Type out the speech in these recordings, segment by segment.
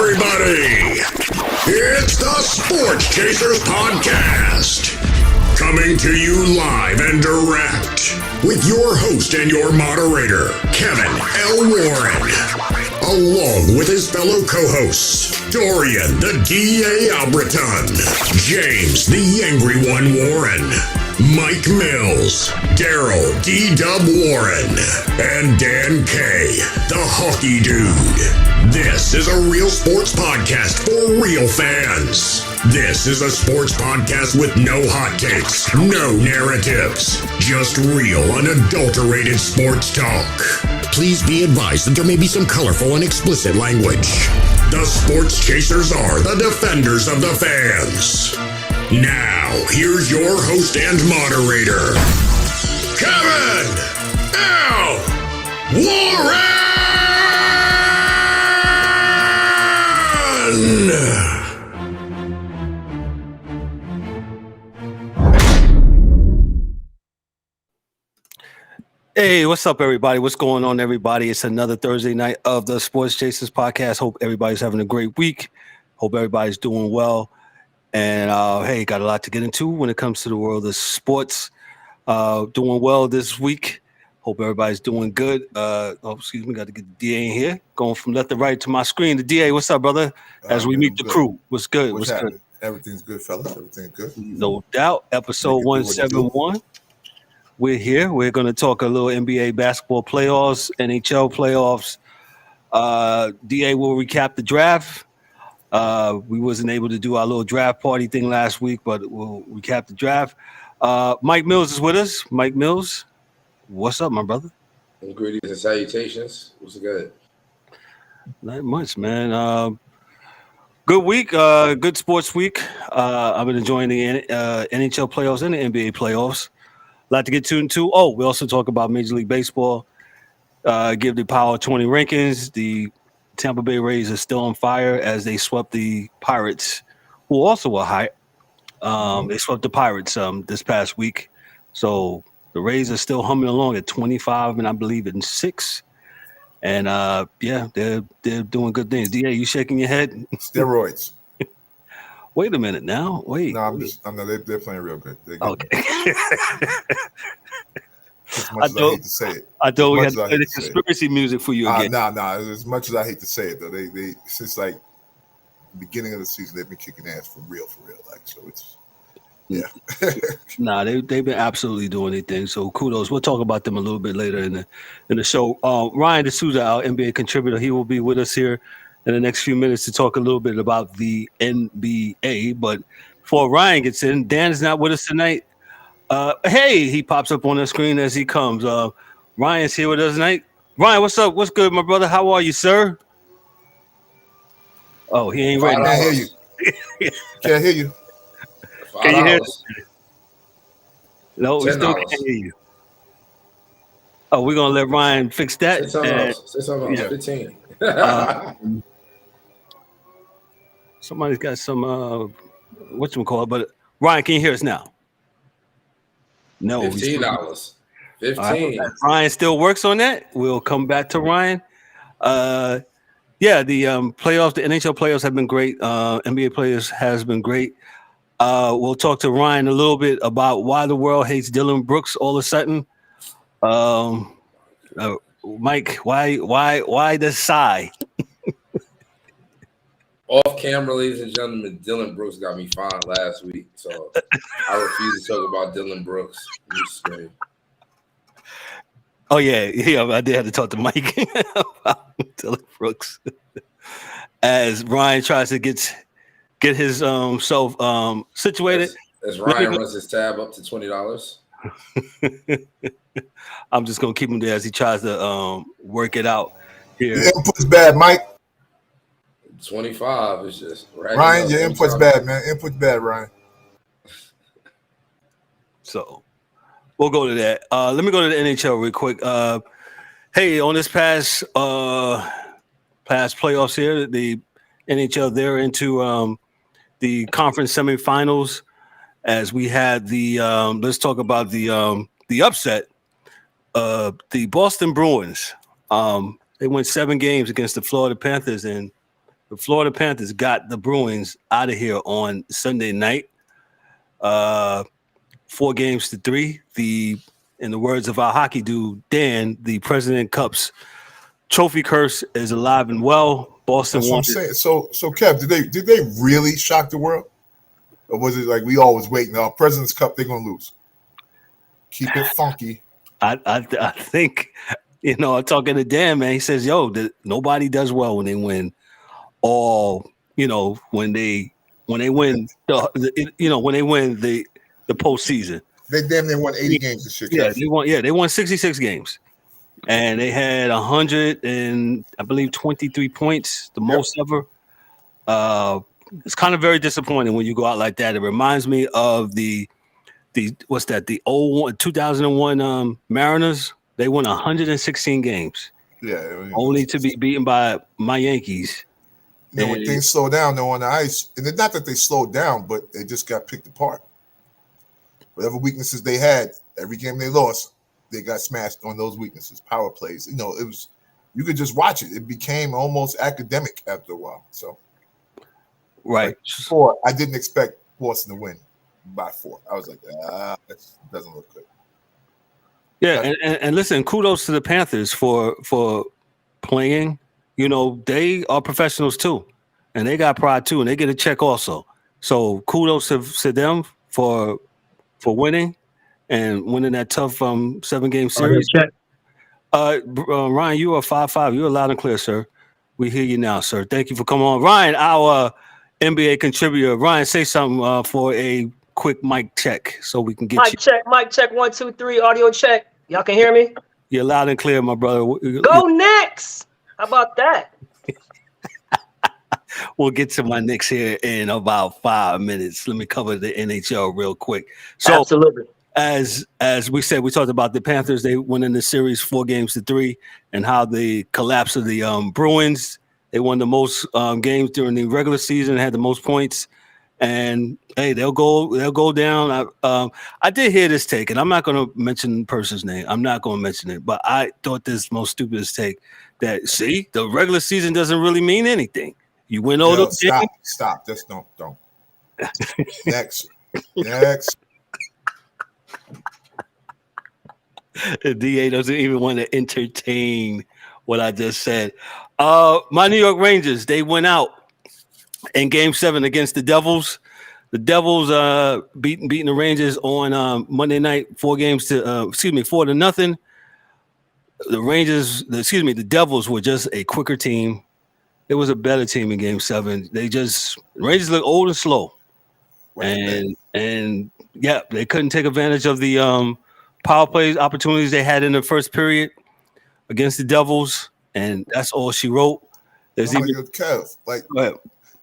everybody? It's the Sports Chasers Podcast. Coming to you live and direct with your host and your moderator, Kevin L. Warren, along with his fellow co-hosts, Dorian the D.A. Albritton, James the Angry One Warren, Mike Mills, Daryl D-Dub Warren, and Dan K, the Hockey Dude. This is a real sports podcast for real fans. This is a sports podcast with no hot takes, no narratives, just real, unadulterated sports talk. Please be advised that there may be some colorful and explicit language. The Sports Chasers are the defenders of the fans. Now, here's your host and moderator, Kevin L. Warren! Hey, what's up, everybody? What's going on, everybody? It's another Thursday night of the Sports Chasers Podcast. Hope everybody's having a great week. Hope everybody's doing well. And, hey, got a lot to get into when it comes to the world of sports. Doing well this week. Hope everybody's doing good. Excuse me, got to get the DA in here. Going from left to right to my screen. The DA, what's up, brother? As we meet the crew. What's good? What's good? Everything's good, fellas. Everything's good. No doubt. Episode 171. We're here. We're going to talk a little N.B.A. basketball playoffs, N.H.L. playoffs. DA will recap the draft. We wasn't able to do our little draft party thing last week, but we'll recap the draft. Mike Mills is with us. Mike Mills, what's up, my brother? Greetings and salutations. What's good? Not much, man. Good week. Good sports week. I've been enjoying the N.H.L. playoffs and the N.B.A. playoffs. A lot to get into. Oh, we also talk about Major League Baseball. Give the Power 20 rankings. The Tampa Bay Rays are still on fire as they swept the Pirates, who also were high. They swept the Pirates this past week. So the Rays are still humming along at 25 and I believe in 6. And yeah, they're doing good things. DA, you shaking your head? Steroids. Wait a minute now. Wait. No, they're playing real good. Okay. As much as I hate to say it. I thought we had to play the conspiracy music for you again. No. As much as I hate to say it, though, they since like the beginning of the season, they've been kicking ass for real. Like, so it's they've been absolutely doing their thing. So kudos. We'll talk about them a little bit later in the show. Ryan DeSouza, our N.B.A. contributor, he will be with us here in the next few minutes to talk a little bit about the N.B.A. But before Ryan gets in, Dan is not with us tonight. Hey, he pops up on the screen as he comes. Ryan's here with us tonight. Ryan, what's up? What's good, my brother? How are you, sir? Oh, he ain't ready. I can't hear you. Can't hear you. Can you hear us? No, we still can't hear you. Oh, we're going to let Ryan fix that. Say something else. 15. Somebody's got some, whatchamacallit, but Ryan, can you hear us now? No. $15. 15. Right. Ryan still works on that. We'll come back to Ryan. The playoffs, the N.H.L. playoffs have been great. N.B.A. players has been great. We'll talk to Ryan a little bit about why the world hates Dylan Brooks all of a sudden. Mike, why the sigh? Off camera, ladies and gentlemen, Dylan Brooks got me fined last week, so I refuse to talk about Dylan Brooks. Oh yeah, I did have to talk to Mike about Dylan Brooks as Ryan tries to get his self situated. As Ryan runs his tab up to $20. I'm just gonna keep him there as he tries to work it out here. Your input's bad, Mike. 25 is just Ryan. Your input's bad, man. Input's bad, Ryan. So we'll go to that. Let me go to the NHL real quick. Hey, on this past playoffs here, the NHL they're into the conference semifinals. As we had the let's talk about the upset. The Boston Bruins. They won 7 games against the Florida Panthers, and The Florida Panthers got the Bruins out of here on Sunday night. 4-3. In the words of our hockey dude, Dan, the President Cup's trophy curse is alive and well. Boston That's what I'm saying. So Kev, did they really shock the world? Or was it like we always waiting? President's Cup, they're gonna lose. Keep it funky. I think, I'm talking to Dan, man. He says, nobody does well when they win when they win when they win the postseason. They damn near won 80 games this year. Yeah, they won 66 games. And they had 23 points, the most ever. It's kind of very disappointing when you go out like that. It reminds me of the 2001 Mariners. They won 116 games. Yeah, only to be beaten by my Yankees. When things slow down, they're on the ice, and it's not that they slowed down, but they just got picked apart. Whatever weaknesses they had, every game they lost, they got smashed on those weaknesses. Power plays, it was, you could just watch it. It became almost academic after a while. So, right. I didn't expect Boston to win by 4. I was like, that doesn't look good. Yeah, and listen, kudos to the Panthers for playing. They are professionals too, and they got pride too, and they get a check also. So kudos to them for winning and winning that tough 7-game series. Ryan, you are 5'5". You're loud and clear, sir. We hear you now, sir. Thank you for coming on. Ryan, our N.B.A. contributor. Ryan, say something for a quick mic check so we can get mic check 1 2 3 audio check. Y'all can hear me? You're loud and clear, my brother. Go Knicks! How about that? We'll get to my Knicks here in about 5 minutes. Let me cover the N.H.L. real quick. So, absolutely. As we said, we talked about the Panthers. They won in the series 4-3, and how the collapse of the Bruins. They won the most games during the regular season, had the most points. And hey, they'll go down. I did hear this take, and I'm not going to mention the person's name. I'm not going to mention it, but I thought this most stupidest take that the regular season doesn't really mean anything. You win all those games. Stop. Just don't. Next. The DA doesn't even want to entertain what I just said. My New York Rangers, they went out in Game 7 against the Devils. The Devils beating the Rangers on Monday night, 4-0. The Devils were just a quicker team. It was a better team in Game 7. Rangers look old and slow, and they couldn't take advantage of the power plays opportunities they had in the first period against the Devils, and that's all she wrote. Kev,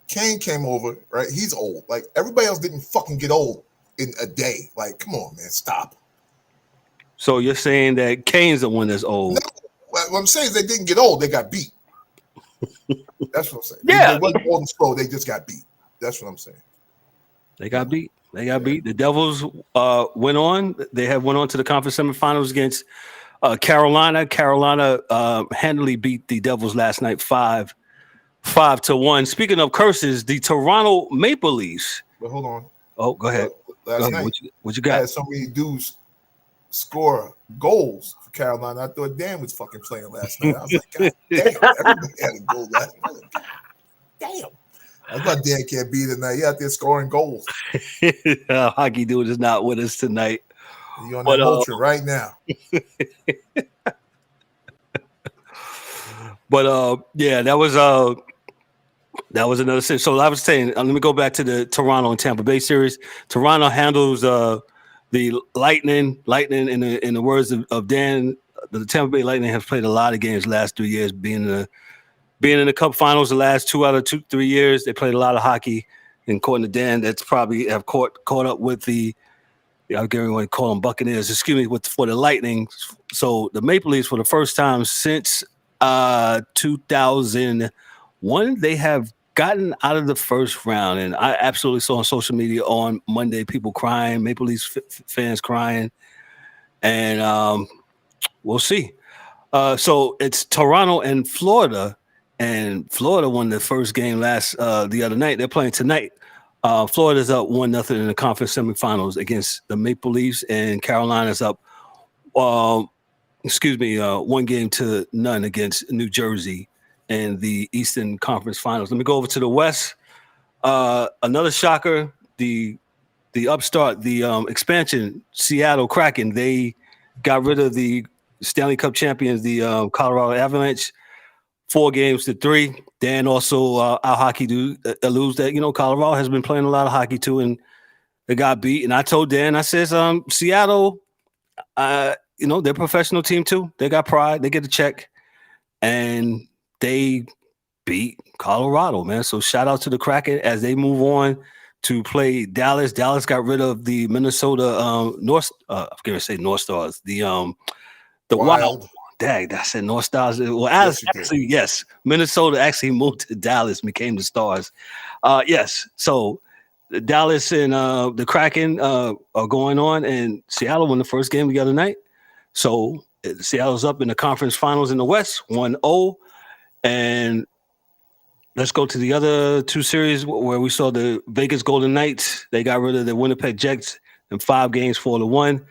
Kane came over, right? He's old. Like, everybody else didn't fucking get old in a day. Like, come on, man, stop. So you're saying that Kane's the one that's old? No, what I'm saying is they didn't get old. They got beat. That's what I'm saying. Yeah. They wasn't old and slow. They just got beat. That's what I'm saying. They got beat. The Devils went on. They went on to the conference semifinals against Carolina. Carolina handily beat the Devils last night 5-1. Speaking of curses, the Toronto Maple Leafs. But hold on. Oh, go ahead. Last night, what you got? I had so many dudes score goals for Carolina. I thought Dan was fucking playing last night. I was like, God damn, everybody had a goal last night. God damn. I thought Dan can't be tonight. He out there scoring goals. Hockey dude is not with us tonight. He's on that ultra right now. But that was another series. So I was saying, let me go back to the Toronto and Tampa Bay series. Toronto handles the Lightning. Lightning, in the words of Dan, the Tampa Bay Lightning have played a lot of games the last 3 years, being in the Cup Finals the last 2 out of 3 years. They played a lot of hockey. And according to Dan, that's probably have caught up with the I'm going to call them Buccaneers. For the Lightning. So the Maple Leafs, for the first time since 2001, they have gotten out of the first round. And I absolutely saw on social media on Monday people crying, Maple Leafs fans crying, and we'll see. So it's Toronto and Florida and Florida won the first game the other night. They're playing tonight. Florida's up 1-0 in the conference semifinals against the Maple Leafs, and Carolina's up 1-0 against New Jersey in the Eastern Conference Finals. Let me go over to the West. Another shocker, the upstart, the expansion, Seattle Kraken. They got rid of the Stanley Cup champions, the Colorado Avalanche, 4-3. Dan also our hockey dude alludes that Colorado has been playing a lot of hockey too, and they got beat. And I told Dan, I says, Seattle, they're a professional team too. They got pride. They get a check, and they beat Colorado, man. So shout out to the Kraken as they move on to play Dallas. Dallas got rid of the Minnesota North Stars. The Wild. Dang, I said North Stars. Well, yes, Minnesota actually moved to Dallas, became the Stars. Yes, so Dallas and the Kraken are going on, and Seattle won the first game the other night. So Seattle's up in the conference finals in the West, 1-0. And let's go to the other two series where we saw the Vegas Golden Knights. They got rid of the Winnipeg Jets in 5 games, 4-1.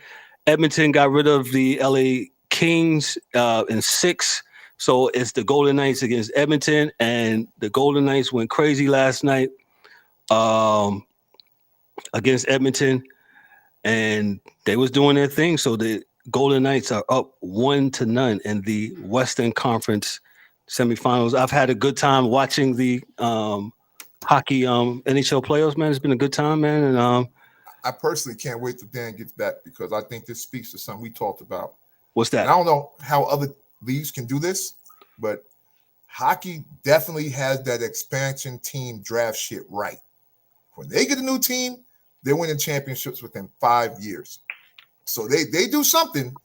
Edmonton got rid of the LA Kings in 6. So it's the Golden Knights against Edmonton, and the Golden Knights went crazy last night against Edmonton, and they was doing their thing. So the Golden Knights are up 1-0 in the Western Conference semifinals. I've had a good time watching the hockey N.H.L. playoffs, man. It's been a good time, man. And I personally can't wait till Dan gets back, because I think this speaks to something we talked about. What's that? And I don't know how other leagues can do this, but hockey definitely has that expansion team draft shit right. When they get a new team, they're winning championships within 5 years. So they do something,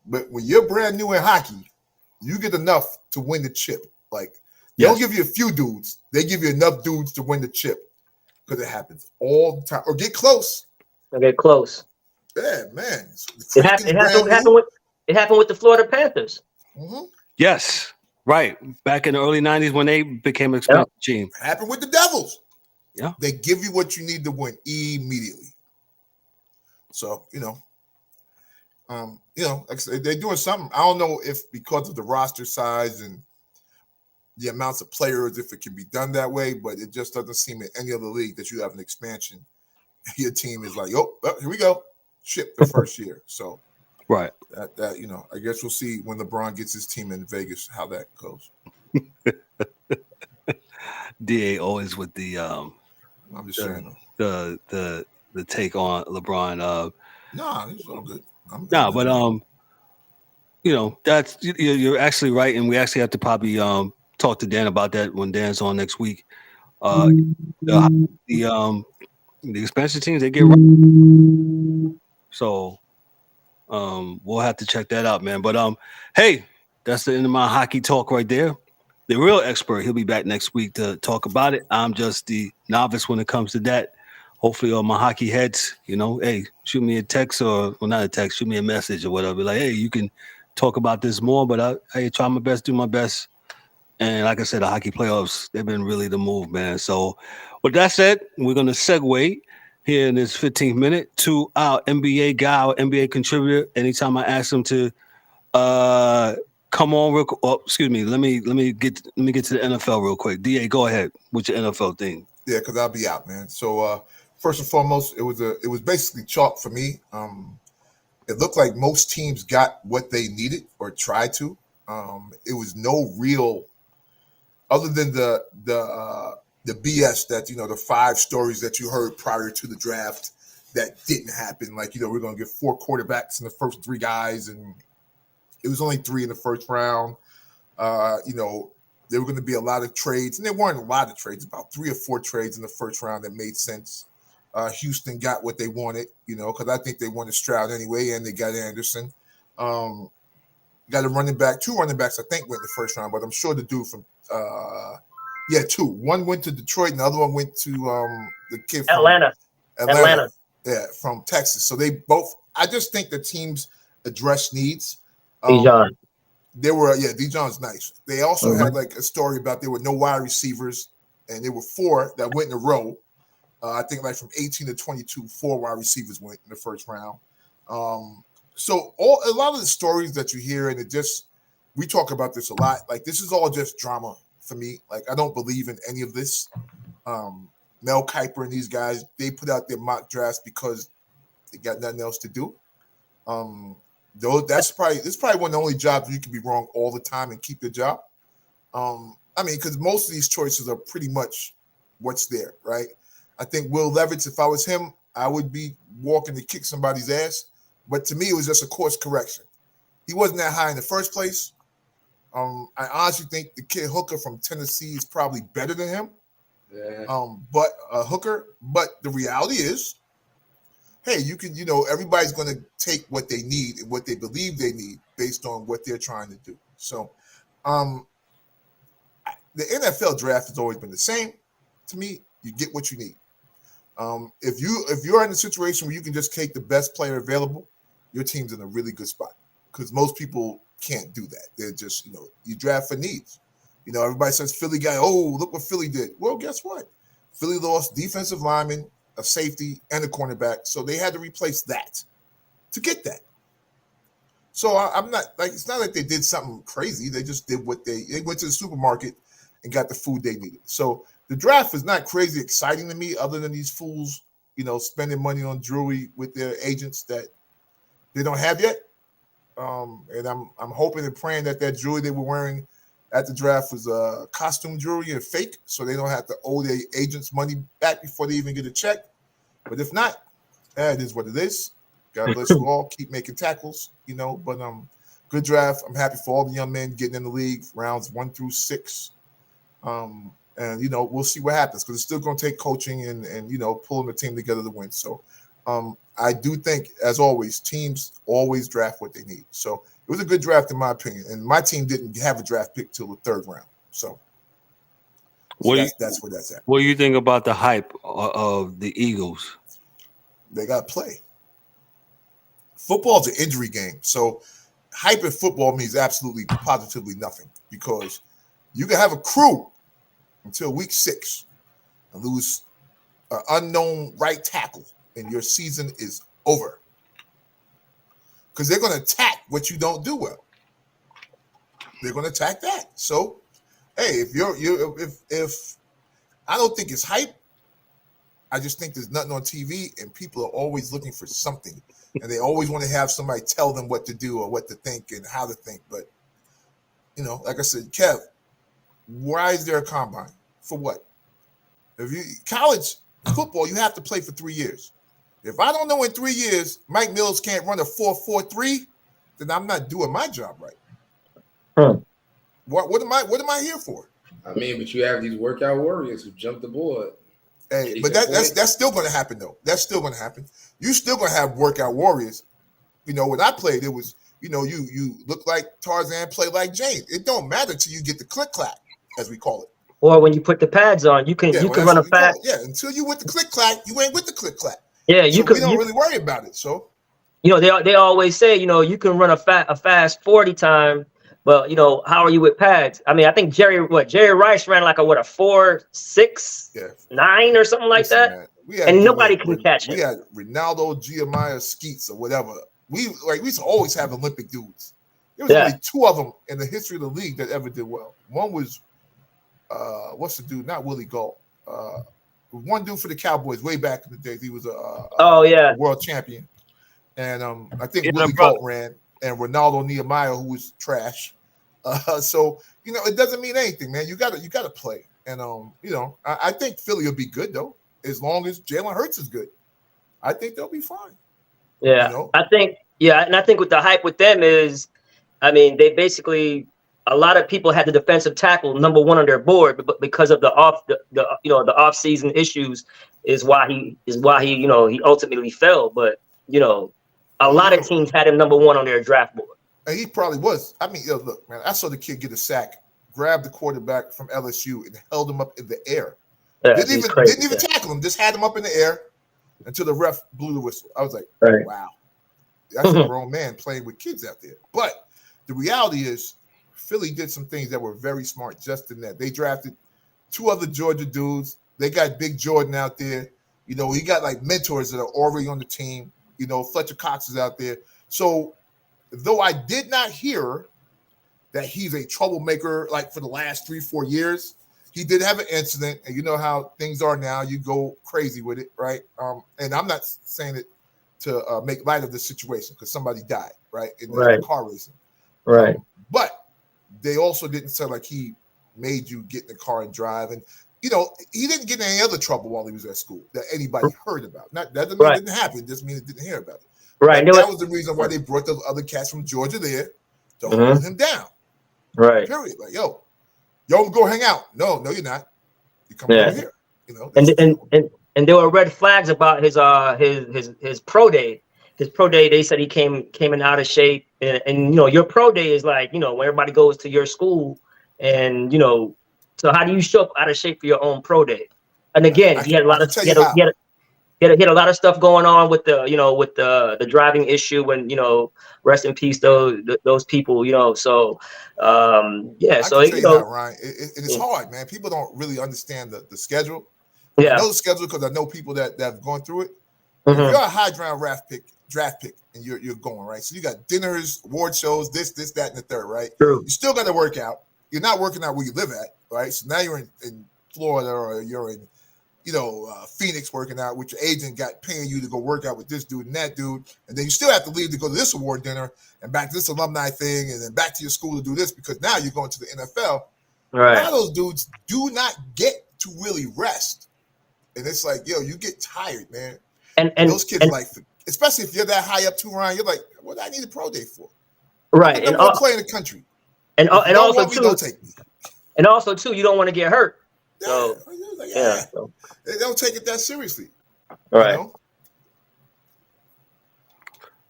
but when you're brand new in hockey, you get enough to win the chip. Like, they don't give you a few dudes. They give you enough dudes to win the chip, because it happens all the time. Or get close. Get close. Yeah, man. It happened with the Florida Panthers. Mm-hmm. Yes, right. Back in the early 90s when they became an expansion team. It happened with the Devils. Yeah. They give you what you need to win immediately. So, like I said, they're doing something. I don't know if because of the roster size and the amounts of players, if it can be done that way, but it just doesn't seem in any other league that you have an expansion. Your team is like, oh, here we go. Ship the first year. So, right. That I guess we'll see when LeBron gets his team in Vegas how that goes. DA always with the I'm just saying the take on LeBron. No, it's all good. That's you're actually right, and we actually have to probably talk to Dan about that when Dan's on next week. The expansion teams, they get right. So we'll have to check that out, man. But hey, that's the end of my hockey talk right there. The real expert, he'll be back next week to talk about it. I'm just the novice when it comes to that. Hopefully all my hockey heads, hey, shoot me a text not a text, shoot me a message or whatever. Like, hey, you can talk about this more, but I try my best, do my best. And like I said, the hockey playoffs, they've been really the move, man. So with that said, we're going to segue here in this 15th minute to our N.B.A. guy, our N.B.A. contributor. Anytime I ask him to come on real quick. Oh, excuse me. Let me get to the N.F.L. real quick. DA, go ahead with your N.F.L. thing. Yeah, because I'll be out, man. So first and foremost, it was basically chalk for me. It looked like most teams got what they needed or tried to. It was no real, other than the BS that the 5 stories that you heard prior to the draft that didn't happen. Like we're going to get 4 quarterbacks in the first 3 guys, and it was only 3 in the first round. There were going to be a lot of trades, and there weren't a lot of trades. About 3 or 4 trades in the first round that made sense. Houston got what they wanted, because I think they wanted Stroud anyway, and they got Anderson. Got a running back, 2 running backs, I think, went in the first round, but I'm sure the dude from 2. One went to Detroit, and the other one went to the kid from Atlanta. Yeah, from Texas. So they both. I just think the teams address needs. Dijon's nice. They also had like a story about there were no wide receivers, and there were 4 that went in a row. I think like from 18 to 22, 4 wide receivers went in the first round. So a lot of the stories that you hear, and we talk about this a lot. Like this is all just drama for me. Like I don't believe in any of this. Mel Kiper and these guys, they put out their mock drafts because they got nothing else to do. This is probably one of the only jobs where you can be wrong all the time and keep your job. Because most of these choices are pretty much what's there, right? I think Will Levis, if I was him, I would be walking to kick somebody's ass. But to me, it was just a course correction. He wasn't that high in the first place. I honestly think the kid Hooker from Tennessee is probably better than him. Yeah. But the reality is, hey, everybody's going to take what they need and what they believe they need based on what they're trying to do. So, the NFL draft has always been the same. To me, you get what you need. If you're in a situation where you can just take the best player available, your team's in a really good spot because most people can't do that. They're just, you draft for needs. Everybody says Philly guy, oh, look what Philly did. Well, guess what? Philly lost defensive lineman, a safety, and a cornerback, so they had to replace that to get that. So I'm not like, it's not like they did something crazy. They just did what they went to the supermarket and got the food they needed. So the draft is not crazy exciting to me, other than these fools, spending money on jewelry with their agents that they don't have yet. And I'm hoping and praying that jewelry they were wearing at the draft was costume jewelry and fake, so they don't have to owe their agents money back before they even get a check. But if not, it is what it is. God bless you all. Keep making tackles, But good draft. I'm happy for all the young men getting in the league, rounds 1 through 6. And we'll see what happens because it's still going to take coaching and pulling the team together to win. So I do think, as always, teams always draft what they need. So it was a good draft in my opinion, and my team didn't have a draft pick till the 3rd round. So that's where that's at. What do you think about the hype of the Eagles? They got to play. Football's an injury game, so hype in football means absolutely, positively nothing because you can have a crew until week 6 and lose an unknown right tackle, and your season is over. Because they're going to attack what you don't do well. They're going to attack that. So, hey, if I don't think it's hype, I just think there's nothing on TV, and people are always looking for something, and they always want to have somebody tell them what to do or what to think and how to think. But like I said, Kev, why is there a combine? For what? College football, you have to play for 3 years. If I don't know in 3 years Mike Mills can't run a 4.43, then I'm not doing my job right. What am I here for? But you have these workout warriors who jump the board. Hey, but that's still going to happen though. That's still going to happen. You're still going to have workout warriors. When I played, it was you look like Tarzan, play like Jane. It don't matter till you get the click clack, as we call it. Or when you put the pads on, you can run a fast. Yeah, until you with the click clack, you ain't with the click clack. Yeah, we don't really worry about it. So they always say you can run a fast 40 time, but how are you with pads? I think Jerry Rice ran like a 4.6, 9 or something like that, and nobody can catch him. We had Ronaldo, Giamaya, Skeets, or whatever. We used to always have Olympic dudes. There was only 2 of them in the history of the league that ever did well. One was what's the dude? Not Willie Gault. One dude for the Cowboys way back in the day. He was a world champion, and I think Willie Gault ran, and Ronaldo Nehemiah, who was trash. So it doesn't mean anything, man. You gotta play, and I think Philly will be good though, as long as Jalen Hurts is good. I think they'll be fine. Yeah, I think with the hype with them is, they basically. A lot of people had the defensive tackle number 1 on their board, but because of the off season issues is why he he ultimately fell. But a lot of teams had him number 1 on their draft board. And he probably was. Look, man, I saw the kid get a sack, grab the quarterback from LSU, and held him up in the air. Yeah, didn't even tackle him, just had him up in the air until the ref blew the whistle. I was like, wow, that's a grown man playing with kids out there. But the reality is, Philly did some things that were very smart just in that. They drafted 2 other Georgia dudes. They got Big Jordan out there. You know, he got like mentors that are already on the team. You know, Fletcher Cox is out there. So though I did not hear that he's a troublemaker like for the last 3-4 years, he did have an incident, and you know how things are now. You go crazy with it, right? And I'm not saying it to make light of the situation because somebody died, right, in the car racing. Right. But they also didn't say like he made you get in the car and drive. And, you know, he didn't get in any other trouble while he was at school that anybody heard about. Not that doesn't mean it didn't happen. It just means it didn't hear about it. Right. That was the reason why they brought those other cats from Georgia there to hold him down. Right. Period. Like, yo, go hang out. No, you're not. You come over here. You know. And there were red flags about his pro day. His pro day, they said he came in out of shape. And you know, your pro day is like, you know, when everybody goes to your school, and you know, so how do you show up out of shape for your own pro day? And again, he had a lot of stuff going on with the driving issue, and you know, rest in peace those people, you know. So I can tell you how, Ryan, it's hard, man. People don't really understand the schedule. I know the schedule because I know people that have gone through it. If you're a high draft pick, and you're going, right? So you got dinners, award shows, this, that, and the third, right? True. You still got to work out. You're not working out where you live at, right? So now you're in Florida, or you're in, you know, Phoenix working out, with your agent got paying you to go work out with this dude and that dude. And then you still have to leave to go to this award dinner and back to this alumni thing, and then back to your school to do this because now you're going to the NFL. Right. A lot of those dudes do not get to really rest. And it's like, yo, you get tired, man. And those kids like, especially if you're that high up too, Ryan, you're like, what do I need a pro day for? Right. I'm going to play in the country. And also too, don't take me. And also too, you don't want to get hurt. So so. They don't take it that seriously. Right. You know?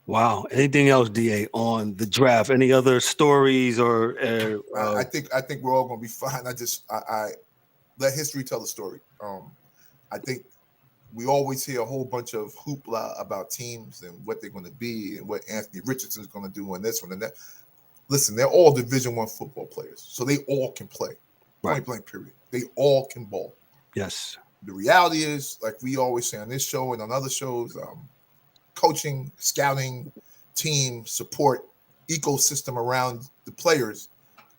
Wow. Anything else, DA, on the draft? Any other stories or? I think we're all going to be fine. I let history tell the story. I think we always hear a whole bunch of hoopla about teams and what they're going to be and what Anthony Richardson is going to do and this one and that. Listen, they're all Division I football players, so they all can play. Point blank, period. They all can ball. Yes. The reality is, like we always say on this show and on other shows, coaching, scouting, team support, ecosystem around the players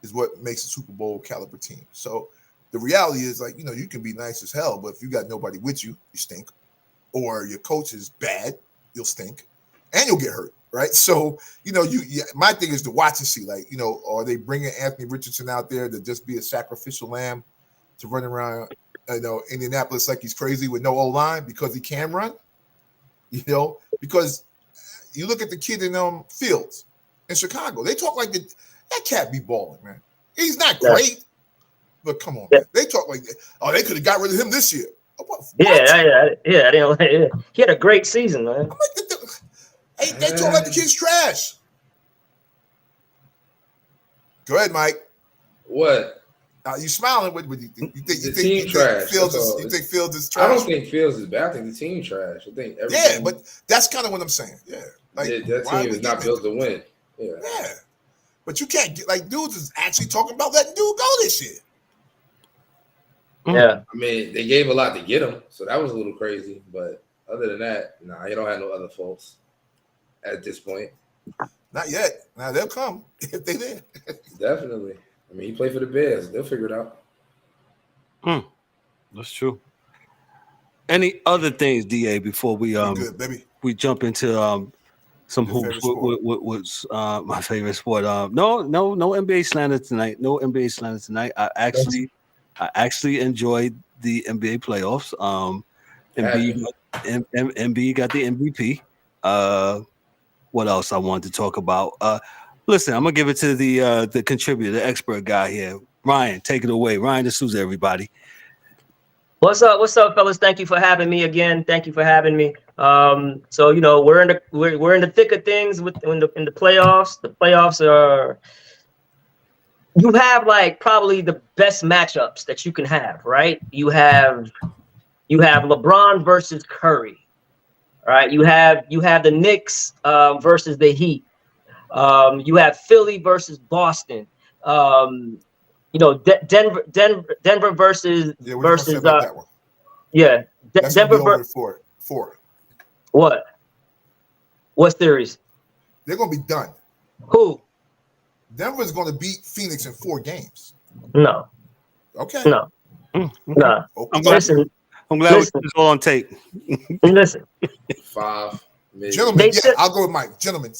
is what makes a Super Bowl caliber team. So the reality is, like, you know, you can be nice as hell, but if you got nobody with you, you stink. Or your coach is bad, you'll stink. And you'll get hurt, right? So, you know, my thing is to watch and see, like, you know, are they bringing Anthony Richardson out there to just be a sacrificial lamb to run around, you know, Indianapolis like he's crazy with no O-line because he can run? You know, because you look at the kid in Fields in Chicago, they talk like that cat be balling, man. He's not great. But come on, man. They talk like that. Oh, they could have got rid of him this year. What? Yeah. He had a great season, man. They talk like the kid's trash. Go ahead, Mike. What? You smiling? What you think? You think trash? Fields is trash? I don't think Fields is bad. I think the team trash. I think everything. Yeah, but that's kind of what I'm saying. Yeah, like that team is not built to win. Yeah. But you can't get like dudes is actually talking about letting dude go this year. Yeah, I mean, they gave a lot to get him, so that was a little crazy. But other than that, he don't have no other faults at this point. Not yet. Now they'll come if they did. Definitely. I mean, he played for the Bears. They'll figure it out. That's true. Any other things, DA, before we good, baby. We jump into some hoops? What's my favorite sport? No N.B.A. slander tonight. No N.B.A. slander tonight. I actually enjoyed the N.B.A. playoffs. N.B. got the MVP. What else I wanted to talk about? Listen, I'm gonna give it to the contributor, the expert guy here. Ryan, take it away. Ryan DeSouza, everybody. What's up, fellas? Thank you for having me again. Thank you for having me. So you know we're in the thick of things in the playoffs. The playoffs are. You have like probably the best matchups that you can have, right? You have LeBron versus Curry, right? You have the Knicks versus the Heat. You have Philly versus Boston. Denver versus Yeah, what you gonna say about that one? Yeah, That's Denver gonna be over four. What? What series? They're gonna be done. Who? Denver's gonna beat Phoenix in 4 games. No. Okay. No. Okay. No. I'm glad it's all on tape. Listen. 5 million. Gentlemen, I'll go with Mike. Gentlemen.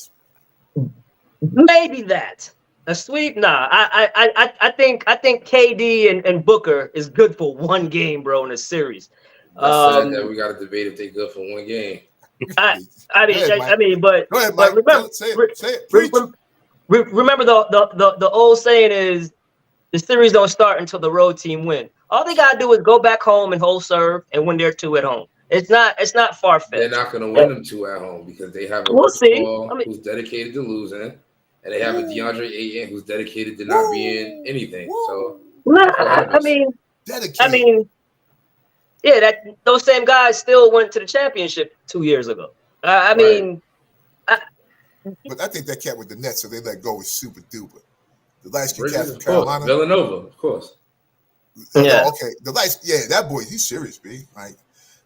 Maybe that. A sweep? Nah. I think KD and Booker is good for 1 game, bro, in a series. That's sad that we got to debate if they're good for 1 game. But go ahead, Mike. remember, say it. Preach. Remember the old saying is the series don't start until the road team win. All they gotta do is go back home and hold serve and win their 2 at home. It's not far fetched. They're not gonna win them 2 at home because they have a who's dedicated to losing, and they have a DeAndre Ayton who's dedicated to not being anything. So dedicated. Yeah, those same guys still went to the championship 2 years ago. But I think that cat with the Nets, so they let go, was super duper. The light-skinned cat from Carolina, Villanova, of course. Yeah. Okay. That boy, he's serious, B. Like,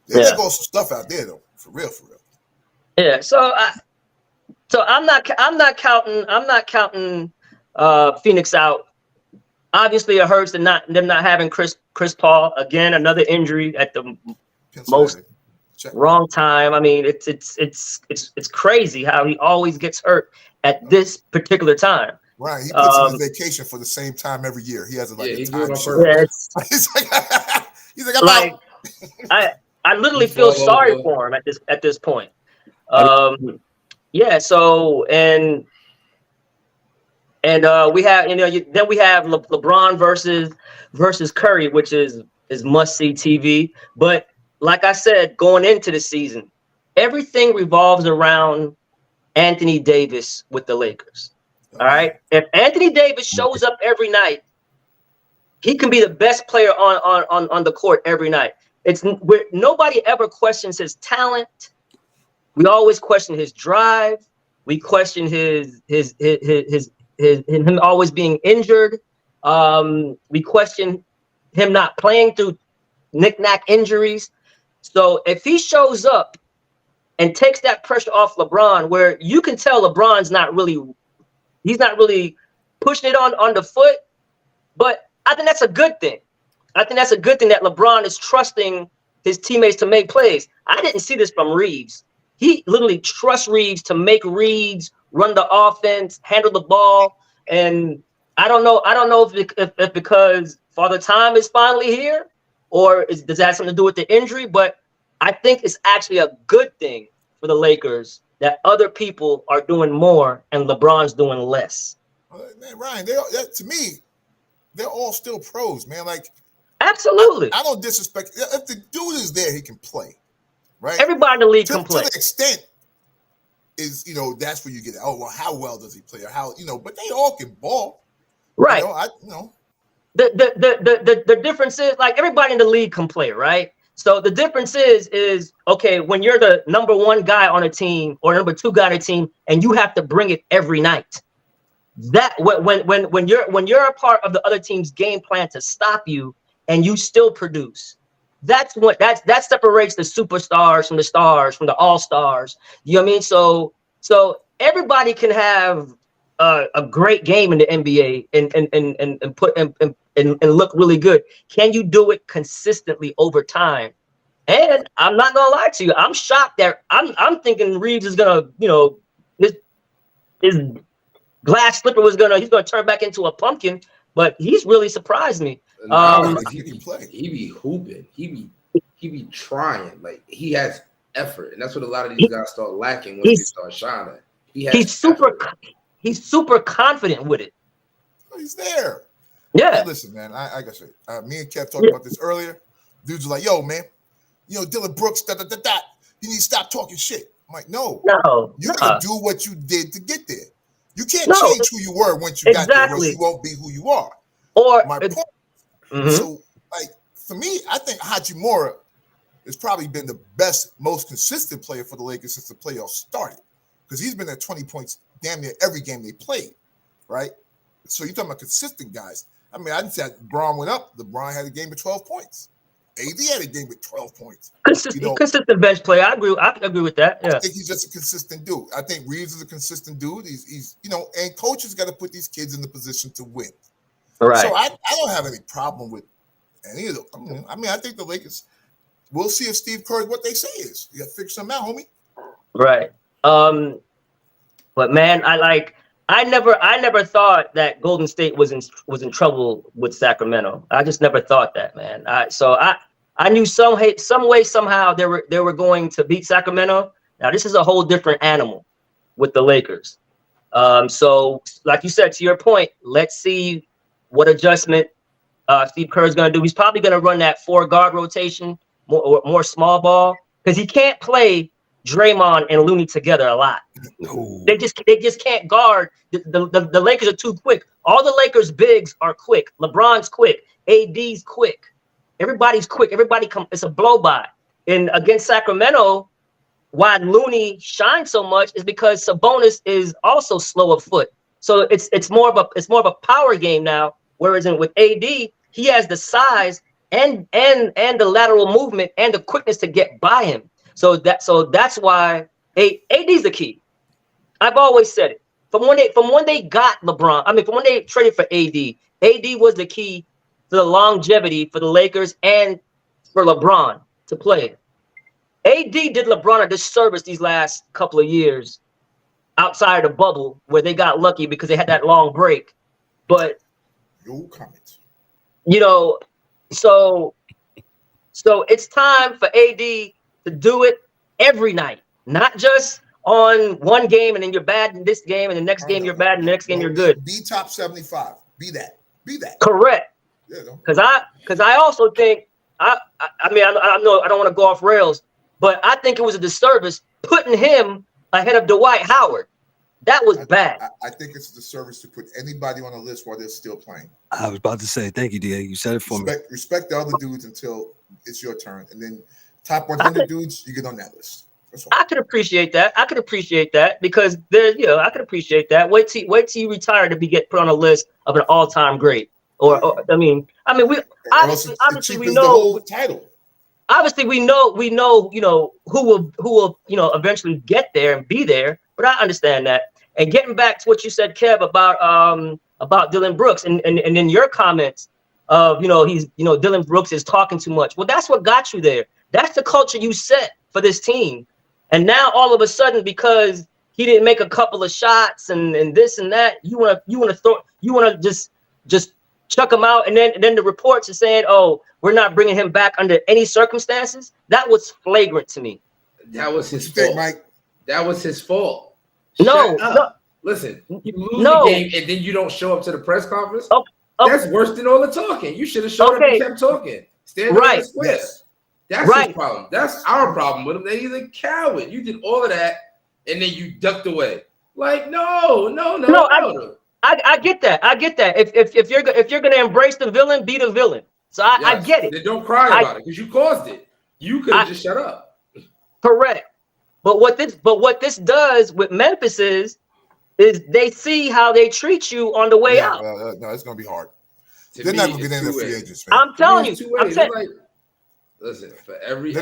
they let go some stuff out there though, for real. Yeah. So I'm not counting Phoenix out. Obviously, it hurts them not having Chris Paul again. Another injury at the most wrong time. I mean, it's crazy how he always gets hurt at this particular time. Right, he puts in his vacation for the same time every year. He has a time sheet. He's like, I literally feel sorry for him at this point. So and we have then we have LeBron versus Curry, which is must see TV. But like I said, going into the season, everything revolves around Anthony Davis with the Lakers. All right. If Anthony Davis shows up every night, he can be the best player on the court every night. Nobody ever questions his talent. We always question his drive. We question his him always being injured. We question him not playing through knick-knack injuries. So if he shows up and takes that pressure off LeBron, where you can tell LeBron's not really pushing it on the foot, but I think that's a good thing. I think that's a good thing that LeBron is trusting his teammates to make plays. I didn't see this from Reeves. He literally trusts Reeves to make reads, run the offense, handle the ball. And I don't know if because Father Time is finally here, or does that have something to do with the injury? But I think it's actually a good thing for the Lakers that other people are doing more and LeBron's doing less. Man, Ryan, to me, they're all still pros, man. Like, absolutely. I don't disrespect. If the dude is there, he can play, right? Everybody in the league can play. To the extent is, that's where you get it. Oh, well, how well does he play? Or how, but they all can ball. Right. The difference is, like, everybody in the league can play, right? So the difference is okay, when you're the number 1 guy on a team or number 2 guy on a team, and you have to bring it every night. That when you're a part of the other team's game plan to stop you, and you still produce, that separates the superstars from the stars, from the all-stars. You know what I mean? So everybody can have a great game in the NBA and look really good. Can you do it consistently over time? And I'm not gonna lie to you, I'm shocked that I'm thinking Reeves is gonna, his glass slipper he's gonna turn back into a pumpkin, but he's really surprised me. He be hooping. He be trying. Like, he has effort, and that's what a lot of these guys start lacking once they start shining. He's super confident with it. He's there. Yeah. Hey, listen, man. I gotta say, me and Kev talked about this earlier. Dudes are like, "Yo, man, Dylan Brooks, You need to stop talking shit." I'm like, "No, you gotta do what you did to get there. You can't change who you were once you got there, or you won't be who you are." My point. Mm-hmm. So, like, for me, I think Hachimura has probably been the best, most consistent player for the Lakers since the playoffs started, because he's been at 20 points damn near every game they played, right? So you're talking about consistent guys. I mean, I didn't say LeBron went up. LeBron had a game with 12 points. AD had a game with 12 points. Consistent bench player. I agree with that. Yeah. I think he's just a consistent dude. I think Reeves is a consistent dude. He's and coaches got to put these kids in the position to win. Right. So I don't have any problem with any of them. I mean, I think the Lakers. We'll see if Steve Kerr what they say is. You got to figure something out, homie. Right. But man, I never thought that Golden State was in trouble with Sacramento. I just never thought that, man. I knew some way, somehow they were going to beat Sacramento. Now this is a whole different animal with the Lakers. So like you said, to your point, let's see what adjustment Steve Kerr is going to do. He's probably going to run that 4-guard rotation, more small ball, because he can't play Draymond and Looney together a lot. No. They just can't guard. The Lakers are too quick. All the Lakers bigs are quick. LeBron's quick. AD's quick. Everybody's quick. It's a blow by. And against Sacramento, why Looney shines so much is because Sabonis is also slow of foot. So it's more of a power game now. Whereas with AD, he has the size and the lateral movement and the quickness to get by him. So that's why AD's the key. I've always said it. From when they got LeBron, from when they traded for AD was the key to the longevity for the Lakers and for LeBron to play. AD did LeBron a disservice these last couple of years outside of the bubble where they got lucky because they had that long break. But no comments. So it's time for AD to do it every night, not just on one game and then you're bad in this game and the next game you're bad and the next game you're good. Be top 75. Be that. Correct. Yeah. Because I also think I know I don't want to go off rails, but I think it was a disservice putting him ahead of Dwight Howard. That was bad. I think it's a disservice to put anybody on the list while they're still playing. I was about to say, thank you, DA. You said it for me. Respect the other dudes until it's your turn, and then top 100 dudes, you get on that list. I could appreciate that. Because I could appreciate that. Wait till you retire to get put on a list of an all-time great. We obviously we know the whole title. Obviously we know who will eventually get there and be there. But I understand that. And getting back to what you said, Kev, about Dylan Brooks and in your comments of Dylan Brooks is talking too much. Well, that's what got you there. That's the culture you set for this team. And now all of a sudden, because he didn't make a couple of shots and this and that, you want to just chuck him out. And then the reports are saying, oh, we're not bringing him back under any circumstances. That was flagrant to me. That was his fault, Mike. That was his fault. No. Listen, you lose the game and then you don't show up to the press conference. Okay. That's worse than all the talking. You should have showed up and kept talking. Stand right. Square. Yes. That's his problem. That's our problem with him. That he's a coward. You did all of that and then you ducked away. Like, no. I get that. If you're gonna embrace the villain, be the villain. So I get it. Then don't cry about it because you caused it. You could have just shut up. Correct. But what this does with Memphis is they see how they treat you on the way out. No, it's gonna be hard. They're not gonna get in the free agents. Man. I'm telling you. I'm saying. Listen, for every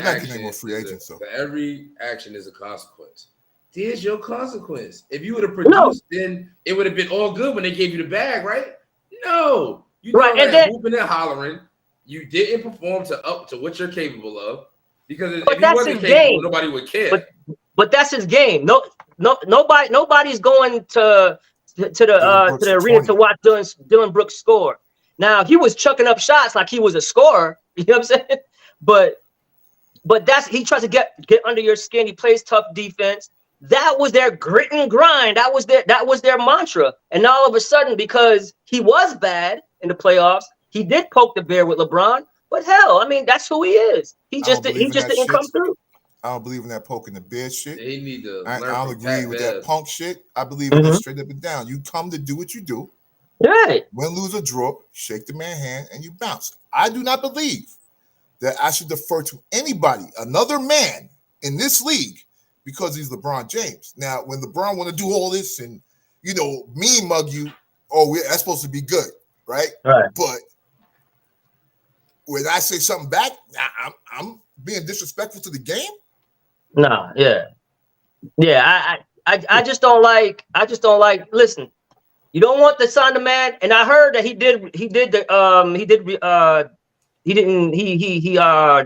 action is a consequence. There's your consequence. If you would have produced, then it would have been all good when they gave you the bag, right? No, you and whooping and hollering. You didn't perform to what you're capable of because if you wasn't capable, nobody would care. But that's his game. Nobody's going to the arena to watch Dylan Brooks score. Now he was chucking up shots like he was a scorer. You know what I'm saying? But he tries to get under your skin. He plays tough defense. That was their grit and grind. That was their mantra. And all of a sudden, because he was bad in the playoffs, he did poke the bear with LeBron. But hell, I mean, that's who he is. He just didn't come through. I don't believe in that poking the bear shit. They need to I don't agree with that punk shit. I believe in it straight up and down. You come to do what you do. Right. Win, lose, or draw, shake the man's hand, and you bounce. I do not believe that I should defer to anybody, another man in this league, because he's LeBron James. Now, when LeBron want to do all this and, mean mug you, that's supposed to be good, right? Right. But when I say something back, I'm being disrespectful to the game. Nah, yeah. I just don't like. Listen, you don't want to sign the man, and I heard that he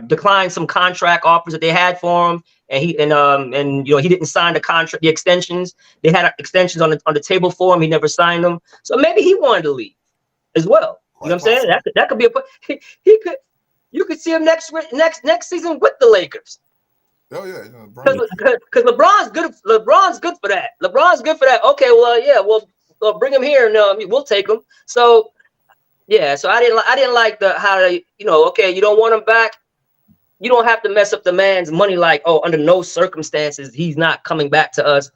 declined some contract offers that they had for him, and he didn't sign the contract, the extensions. They had extensions on the table for him. He never signed them, so maybe he wanted to leave as well. You know what I'm saying? That could be you could see him next season with the Lakers. Oh yeah, because LeBron's good. LeBron's good for that. Okay, well, yeah, we'll bring him here and we'll take him. So yeah, so I didn't like how they, okay, you don't want him back. You don't have to mess up the man's money. Like, under no circumstances he's not coming back to us.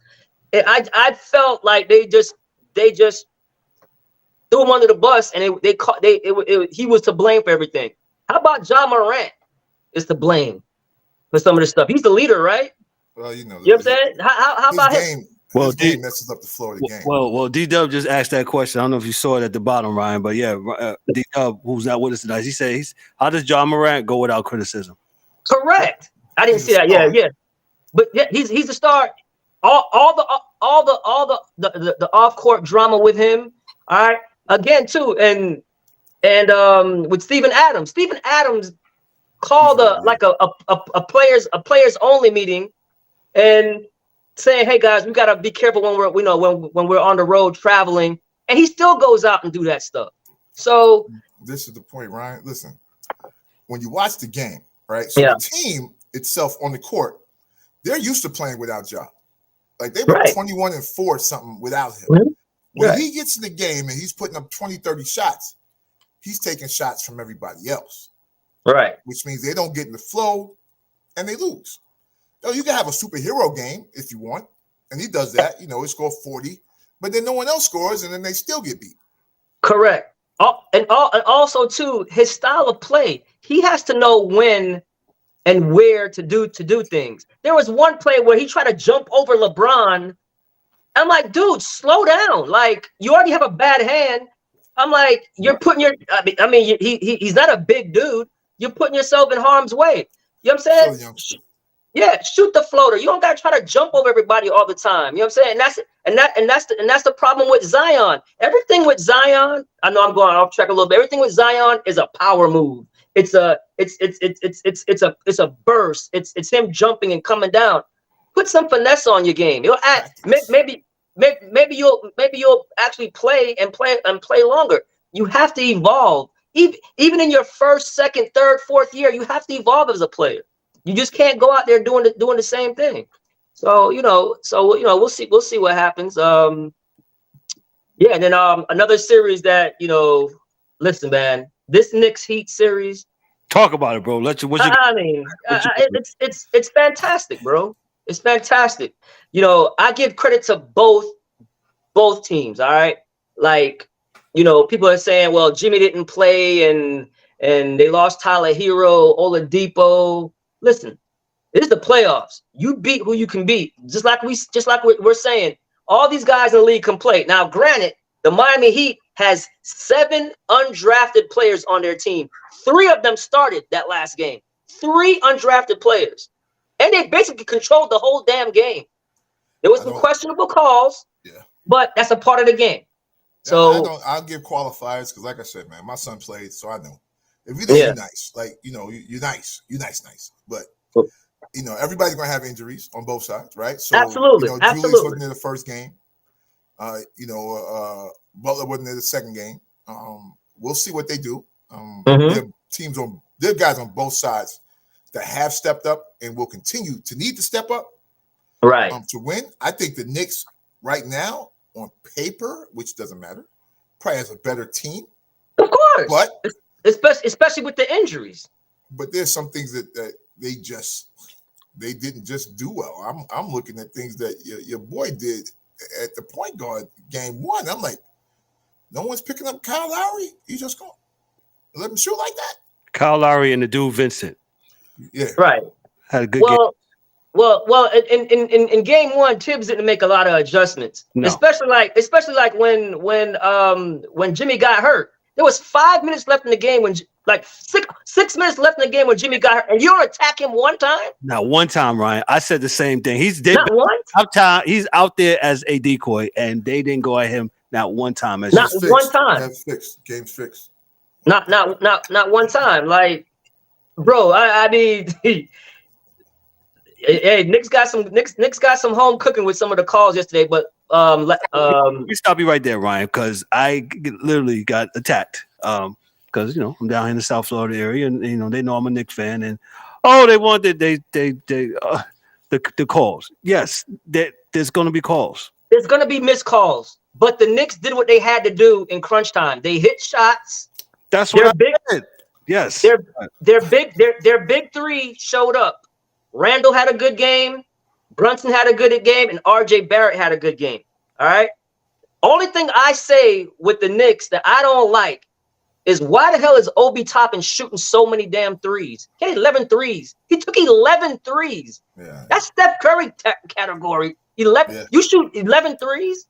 I felt like they just threw him under the bus, and he was to blame for everything. How about Ja Morant is to blame for some of this stuff? He's the leader, right? Well, you know what I'm saying? How about him? Well, game messes up the Florida game. Well, D-Dub just asked that question. I don't know if you saw it at the bottom, Ryan, but yeah, D-Dub, who's not with us tonight, he says, how does Ja Morant go without criticism? Correct. I didn't see that. Yeah. But yeah, he's the star. All the off-court drama with him. All right. Again, too, and with Steven Adams. Steven Adams called a players only meeting and saying, "Hey guys, we gotta be careful when we're on the road traveling," and he still goes out and do that stuff. So this is the point, Ryan. Listen, when you watch the game, right? So the team itself on the court, they're used to playing without Ja. Like they were 21-4 something without him. Mm-hmm. When he gets in the game and he's putting up 20, 30 shots, he's taking shots from everybody else. Right. Which means they don't get in the flow and they lose. You can have a superhero game if you want, and he does that. He scored 40, but then no one else scores, and then they still get beat. Correct. And also too, his style of play. He has to know when and where to do things. There was one play where he tried to jump over LeBron. I'm like, dude, slow down. Like, you already have a bad hand. I'm like, you're putting he's not a big dude. You're putting yourself in harm's way. You know what I'm saying? Yeah, shoot the floater. You don't gotta try to jump over everybody all the time. You know what I'm saying? And that's the problem with Zion. Everything with Zion, I know I'm going off track a little bit. Everything with Zion is a power move. It's a burst. It's him jumping and coming down. Put some finesse on your game. Maybe you'll actually play longer. You have to evolve. Even in your first, second, third, fourth year, you have to evolve as a player. You just can't go out there doing the same thing. So we'll see what happens. And then another series that listen, man, this Knicks Heat series. Talk about it, bro. It's fantastic, bro. It's fantastic. I give credit to both teams. All right, like people are saying, well, Jimmy didn't play and they lost Tyler Hero, Oladipo. Listen, it is the playoffs. You beat who you can beat. Just like we're saying, all these guys in the league can play. Now, granted, the Miami Heat has 7 undrafted players on their team. 3 of them started that last game. 3 undrafted players. And they basically controlled the whole damn game. There was some questionable calls, but that's a part of the game. So I'll give qualifiers because, like I said, man, my son played, so I know. If you think you're nice, like you're nice, but everybody's gonna have injuries on both sides, right? So absolutely, Julius wasn't in the first game. Butler wasn't in the second game. We'll see what they do. There are guys on both sides that have stepped up and will continue to need to step up, right? To win. I think the Knicks right now, on paper, which doesn't matter, probably has a better team. Of course, but especially with the injuries. But there's some things that they didn't just do well. I'm looking at things that your boy did at the point guard game 1. I'm like, no one's picking up Kyle Lowry. You just gonna let him shoot like that? Kyle Lowry and the dude Vincent. Yeah, right. Had a good game. Well, in game one, Tibbs didn't make a lot of adjustments, especially like when Jimmy got hurt. There was 5 minutes left in the game when like six minutes left in the game when Jimmy got hurt, and you don't attack him one time. Not one time, Ryan. I said the same thing. He's dead. Not once. He's out there as a decoy, and they didn't go at him not one time. Not one time. Game's fixed. Not one time. Like, bro, I mean. Hey, Knicks got some home cooking with some of the calls yesterday, but we stop you right there, Ryan, because I literally got attacked. Because I'm down here in the South Florida area, and they know I'm a Knicks fan, and they wanted the calls. Yes, there's going to be calls. There's going to be missed calls, but the Knicks did what they had to do in crunch time. They hit shots. That's what I said. Yes, their big three showed up. Randall had a good game, Brunson had a good game, and R.J. Barrett had a good game. All right? Only thing I say with the Knicks that I don't like is why the hell is Obi Toppin shooting so many damn threes? He had 11 threes. He took 11 threes. Yeah. That's Steph Curry category. 11. Yeah. You shoot 11 threes?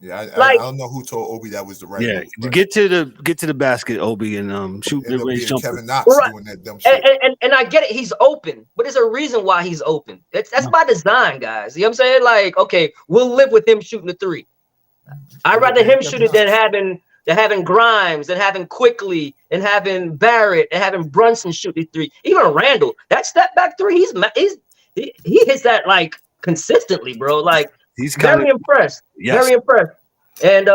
Yeah, I don't know who told Obi that was the right move. Yeah, get to the basket, Obi, and shoot the range jumper. Kevin Knox doing that dumb shit. And I get it, he's open, but there's a reason why he's open. That's by design, guys. You know what I'm saying? Like, okay, we'll live with him shooting the three. I'd rather him shoot it than having Grimes, and having Quickly, and having Barrett, and having Brunson shoot the three. Even Randall, that step back three, he hits that like consistently, bro. Like. He's very impressed. Yes. Very impressed. And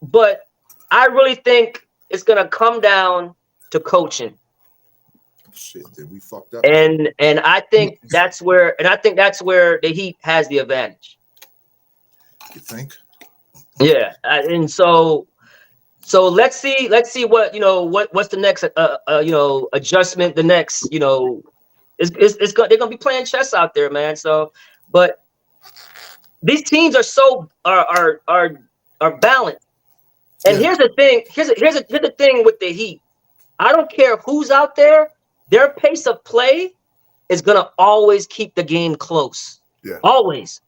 but I really think it's gonna come down to coaching. Shit, did we fucked up? And I think that's where the Heat has the advantage. You think? Yeah, and so let's see what's the next adjustment. The next they're gonna be playing chess out there, man. So, but. These teams are balanced. And here's the thing. Here's the thing with the Heat. I don't care who's out there. Their pace of play is gonna always keep the game close. Yeah. Always.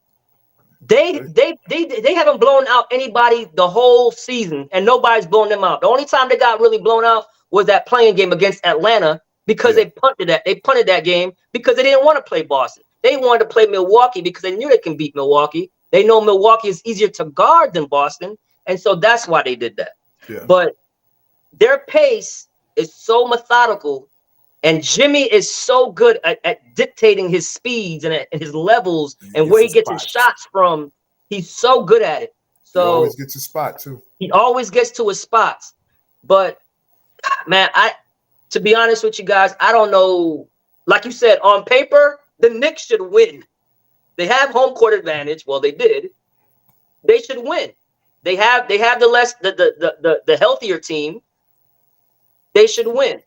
They haven't blown out anybody the whole season, and nobody's blown them out. The only time they got really blown out was that playing game against Atlanta because they punted that game because they didn't want to play Boston. They wanted to play Milwaukee because they knew they can beat Milwaukee. They know Milwaukee is easier to guard than Boston, and so that's why they did that. Yeah. But their pace is so methodical, and Jimmy is so good at dictating his speeds and his levels and where he gets his shots from. He's so good at it. So he always gets his spot too. He always gets to his spots. But man, to be honest with you guys, I don't know. Like you said, on paper, the Knicks should win. They have home court advantage. Well, they did. They should win. They have the healthier team. They should win.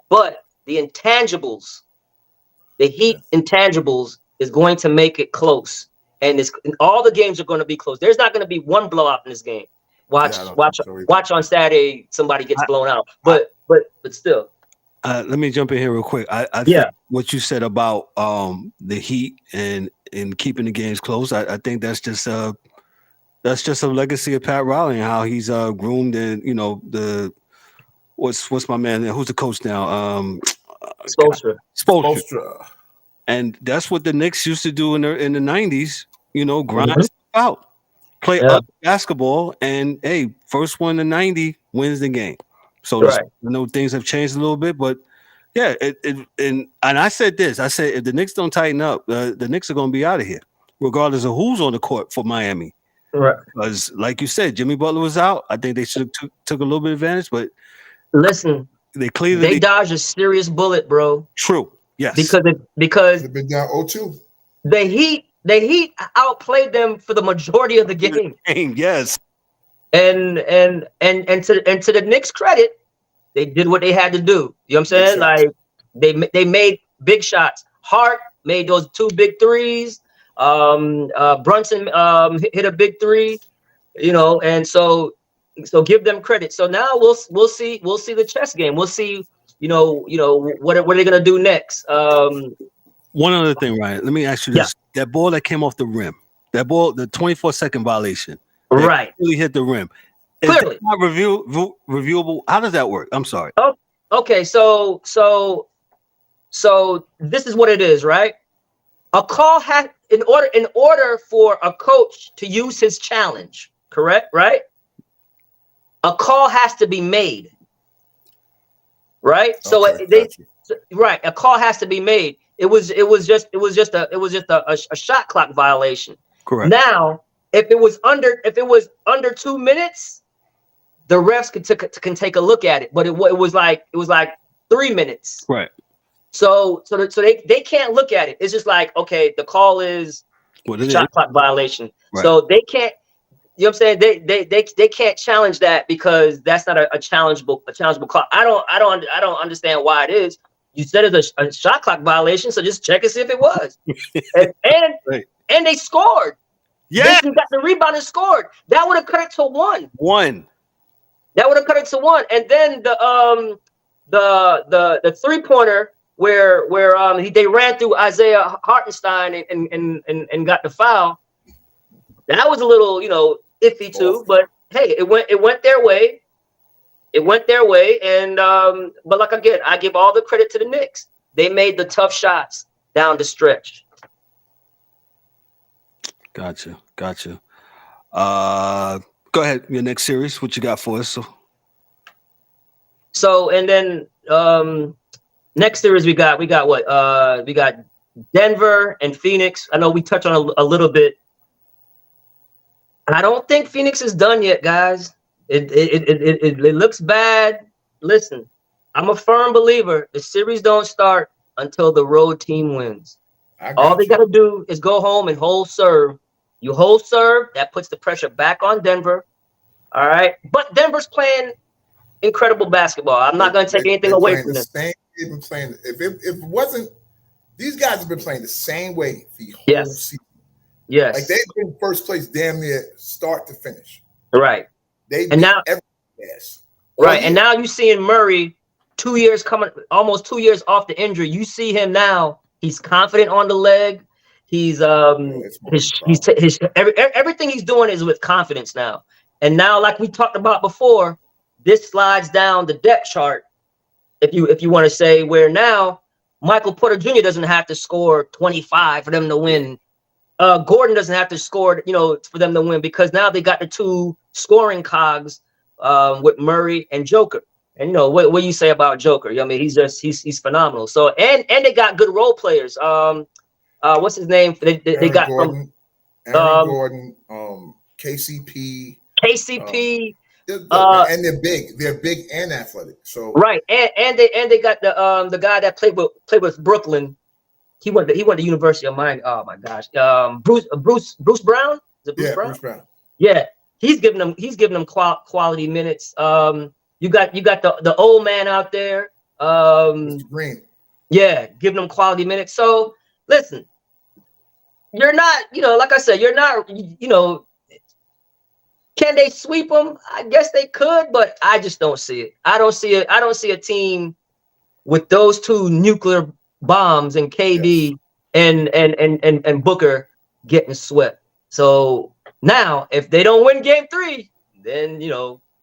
But the intangibles, the Heat intangibles is going to make it close. And all the games are going to be close. There's not going to be one blowout in this game. Watch on Saturday somebody gets blown out. But still. Let me jump in here real quick. I think what you said about the Heat and keeping the games close, I think that's just a legacy of Pat Riley and how he's groomed and what's my man? Who's the coach now? Spoelstra. And that's what the Knicks used to do in the 90s. Grind stuff out, play up basketball, and hey, first one to 90 wins the game. So I know things have changed a little bit, but yeah, and I said this. I said if the Knicks don't tighten up, the Knicks are going to be out of here, regardless of who's on the court for Miami. Right. Because, like you said, Jimmy Butler was out. I think they should have took a little bit of advantage, but listen, they dodged a serious bullet, bro. True. Yes. Because they've been down 0-2. The Heat outplayed them for the majority of the game. Yes. And to the Knicks' credit, they did what they had to do. You know what I'm saying? Like they made big shots. Hart made those 2 big threes. Brunson hit a big three. And so give them credit. So now we'll see the chess game. We'll see what are they gonna do next. One other thing, Ryan. Let me ask you this: that ball that came off the rim, that ball, the 24-second violation, right? Really hit the rim. Is that not reviewable? How does that work? I'm sorry. Oh, okay. So this is what it is, right? A call has in order for a coach to use his challenge, correct? Right? A call has to be made, right? Right. A call has to be made. It was just a shot clock violation. Correct. Now, if it was under 2 minutes, the refs can take a look at it. But it was like 3 minutes. Right. So they can't look at it. It's just like, okay, the call is shot clock violation. Right. So they can't. You know what I'm saying? They can't challenge that because that's not a challengeable call. I don't understand why it is. You said it's a shot clock violation, so just check and see if it was. and they scored. Yeah, they got the rebound and scored. That would have cut it to 1. That would have cut it to 1. And then the 3-pointer where they ran through Isaiah Hartenstein and got the foul. That was a little, iffy too, but hey, it went their way. It went their way, and but like again, I give all the credit to the Knicks. They made the tough shots down the stretch. Gotcha. Go ahead. Your next series. What you got for us? So and then next series we got what? We got Denver and Phoenix. I know we touched on a little bit. I don't think Phoenix is done yet, guys. It looks bad. Listen, I'm a firm believer. The series don't start until the road team wins. All they got to do is go home and hold serve. You hold serve, that puts the pressure back on Denver. All right, but Denver's playing incredible basketball. I'm not going to take anything away from them. They've been playing. If it wasn't, these guys have been playing the same way the whole season. Yes. Like they've been first place damn near start to finish. Right. And now you're seeing Murray 2 years almost 2 years off the injury. You see him now. He's confident on the leg. He's everything he's doing is with confidence now. And now, like we talked about before, this slides down the depth chart. If you want to say where now Michael Porter Jr. doesn't have to score 25 for them to win. Gordon doesn't have to score, for them to win because now they got the 2 scoring cogs with Murray and Joker. And what do you say about Joker? I mean, he's phenomenal. So and they got good role players. What's his name? They got Gordon, Gordon, KCP. And they're big. They're big and athletic. So right, and they got the guy that played with Brooklyn. He went to University of Miami. Oh my gosh, Bruce Brown. Is it Bruce Brown? Bruce Brown. Yeah, he's giving them quality minutes. You got the old man out there. Mr. Green. Yeah, giving them quality minutes. So listen, you're not, like I said, you're not, can they sweep them? I guess they could, but I just don't see it. I don't see a team with those 2 nuclear bombs and KD and Booker getting swept. So now, if they don't win Game 3, then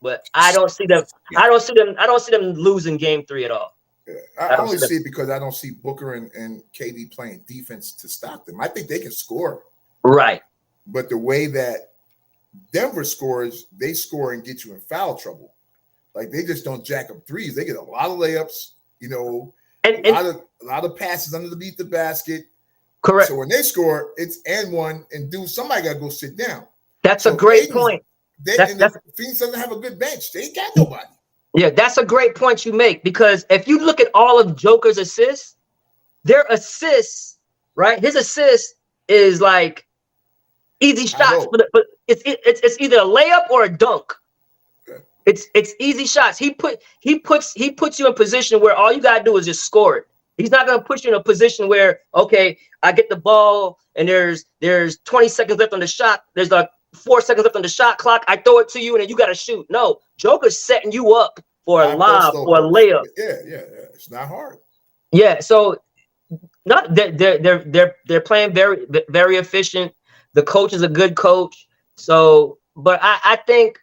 but I don't see them. I don't see them losing Game 3 at all. Yeah. I only see it because I don't see Booker and KD playing defense to stop them. I think they can score. Right. But the way that Denver scores, they score and get you in foul trouble. Like they just don't jack up threes. They get a lot of layups, a lot of passes underneath the basket. Correct. So when they score, it's and one and somebody got to go sit down. That's a great point. Phoenix doesn't have a good bench. They ain't got nobody. Yeah, that's a great point you make because if you look at all of Joker's assists, their assists, right? His assist is like easy shots, but it's either a layup or a dunk. Okay. It's easy shots. He puts you in position where all you gotta do is just score it. He's not gonna put you in a position where I get the ball and there's 20 seconds left on the shot. There's 4 seconds left on the shot clock. I throw it to you and then you got to shoot. No, Joker's setting you up for a lob or a layup. Yeah. It's not hard. Yeah. So No, they're playing very, very efficient. The coach is a good coach. So, but I think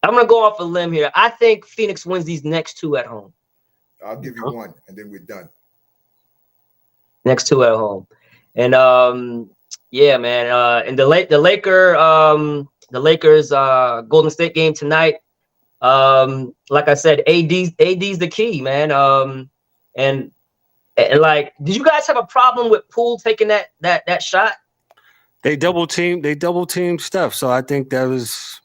I'm gonna go off a limb here. I think Phoenix wins these next 2 at home. I'll give you one, and then we're done. Next 2 at home, and yeah, man. And the Lakers Golden State game tonight. Like I said, AD's the key, man. And like, did you guys have a problem with Poole taking that shot? They double team Steph, so I think that was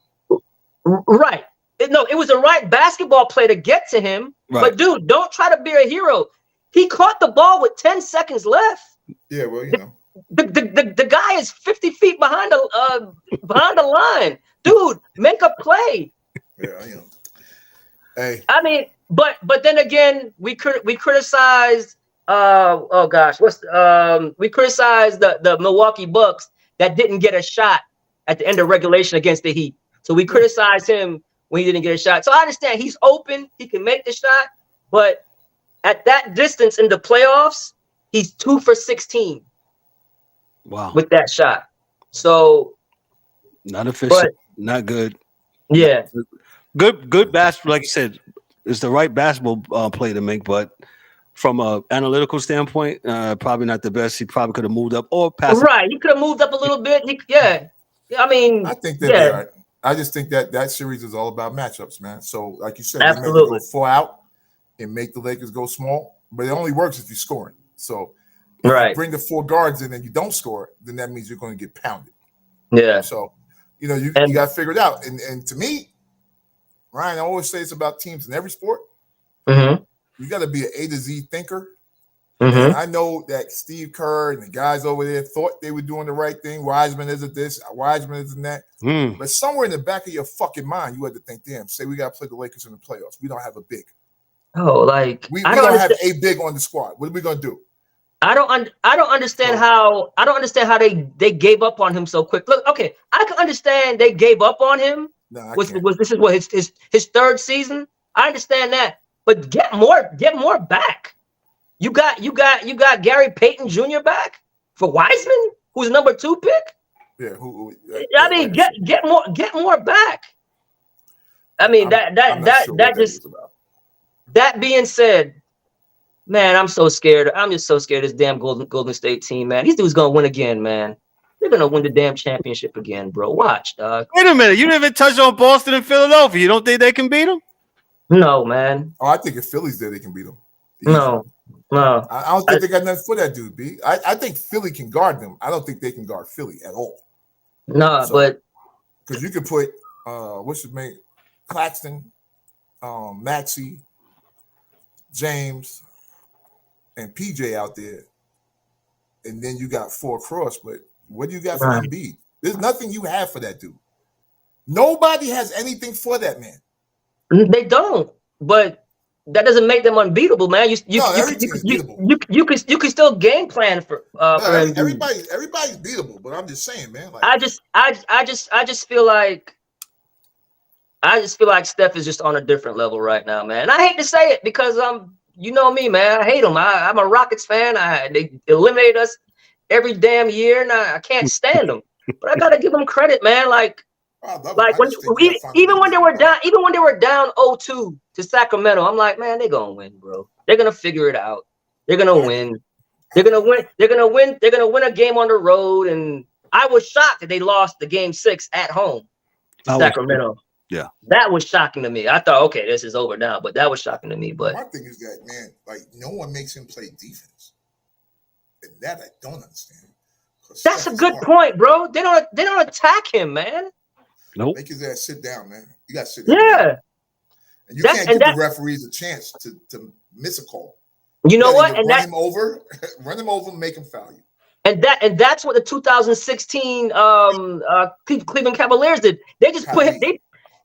right. It was the right basketball play to get to him. Right. But dude, don't try to be a hero. He caught the ball with 10 seconds left. Yeah, well, you know. The guy is 50 feet behind the line. Dude, make a play. Yeah, you know. Hey. I mean, but then again, we criticized we criticized the Milwaukee Bucks that didn't get a shot at the end of regulation against the Heat. So we criticized him when he didn't get a shot. So I understand he's open, he can make the shot, but at that distance in the playoffs, he's 2 for 16. Wow. With that shot. So not efficient, not good. Yeah. Good basketball, like you said, it's the right basketball play to make, but from an analytical standpoint, probably not the best. He probably could have moved up or passed. Right. He could have moved up a little bit. I mean, I think that they are. I just think that series is all about matchups, man. So, like you said, absolutely. You may go 4 out and make the Lakers go small, but it only works if you're scoring. So, if you bring the 4 guards in and you don't score, then that means you're going to get pounded. Yeah. So, you got to figure it out. And to me, Ryan, I always say it's about teams in every sport. Mm-hmm. You got to be an A to Z thinker. Mm-hmm. And I know that Steve Kerr and the guys over there thought they were doing the right thing. Wiseman isn't this, Wiseman isn't that. But somewhere in the back of your fucking mind, you had to think, damn, say we got to play the Lakers in the playoffs. We don't have a big. Oh, like we don't have a big on the squad. What are we gonna do? I don't understand how they gave up on him so quick. Look, okay, I can understand they gave up on him. No, this is what his 3rd season. I understand that, but get more back. You got Gary Payton Jr. back for Wiseman, who's number 2 pick. Yeah, I mean, get more back. I mean, that being said, man, I'm so scared. I'm just so scared of this damn Golden State team, man. These dudes gonna win again, man. They're gonna win the damn championship again, bro. Watch, dog. Wait a minute, you didn't even touch on Boston and Philadelphia. You don't think they can beat them? No, man. Oh, I think if Philly's there, they can beat them. No. I don't think they got nothing for that dude, B. I think Philly can guard them. I don't think they can guard Philly at all. No, but because you could put what's his name, Claxton, Maxey, James, and PJ out there, and then you got 4 cross. But what do you got for N.B.A? There's nothing you have for that dude. Nobody has anything for that man. They don't, but that doesn't make them unbeatable, man. You can still game plan for everybody's beatable, but I'm just saying, man. Like, I just feel like Steph is just on a different level right now, man. And I hate to say it because you know me, man. I hate them. I'm a Rockets fan. They eliminate us every damn year, and I can't stand them. But I gotta give them credit, man. Even when they were down 0-2 to Sacramento, I'm like, man, they're gonna win, bro. They're gonna figure it out. They're gonna win. They're gonna win. They're gonna win a game on the road. And I was shocked that they lost the game 6 at home to Sacramento. Yeah, that was shocking to me. I thought, okay, this is over now, but that was shocking to me. But my thing is that, man, like, no one makes him play defense, and that I don't understand. That's a good point, bro. They don't attack him, man. Nope. Make his ass sit down, man. You got to sit down. Yeah. And you can't give the referees a chance to miss a call. You know what? And run him over, make him foul you. And that's what the 2016 Cleveland Cavaliers did. They just put him.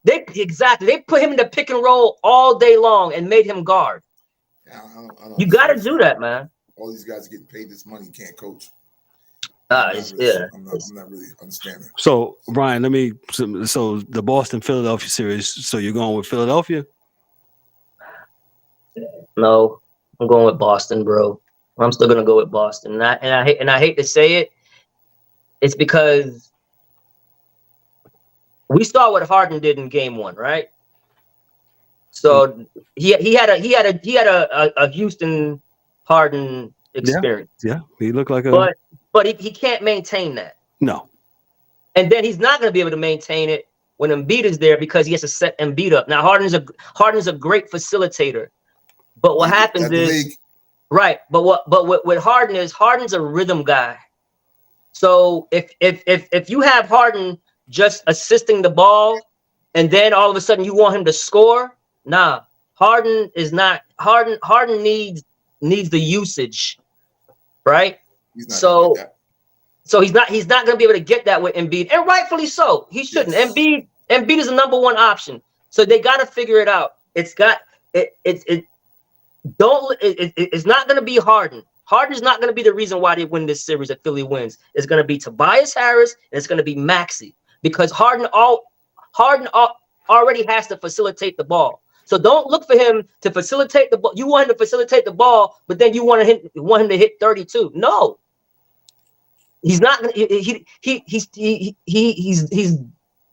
They put him in the pick and roll all day long and made him guard. I don't you got to do that, man. All these guys are getting paid this money. You can't coach. I'm not really understanding. So, Ryan, so the Boston-Philadelphia series, so you're going with Philadelphia? No, I'm going with Boston, bro. I'm still gonna go with Boston. And I hate to say it. It's because we saw what Harden did in Game 1, right? So he had a Houston Harden experience. Yeah, he looked like a. But he can't maintain that. No. And then he's not going to be able to maintain it when Embiid is there because he has to set Embiid up. Now Harden's a great facilitator, but what happens is right. But what Harden's a rhythm guy. So if you have Harden just assisting the ball, and then all of a sudden you want him to score, nah. Harden needs the usage, right? So he's not going to be able to get that with Embiid, and rightfully so. He shouldn't. Yes. Embiid is the number one option. So they got to figure it out. It's not going to be Harden. Harden's not going to be the reason why they win this series if Philly wins. It's going to be Tobias Harris and it's going to be Maxey because Harden already has to facilitate the ball. So don't look for him to facilitate the ball. You want him to facilitate the ball, but then you want him to hit 32. No. He's not gonna. He's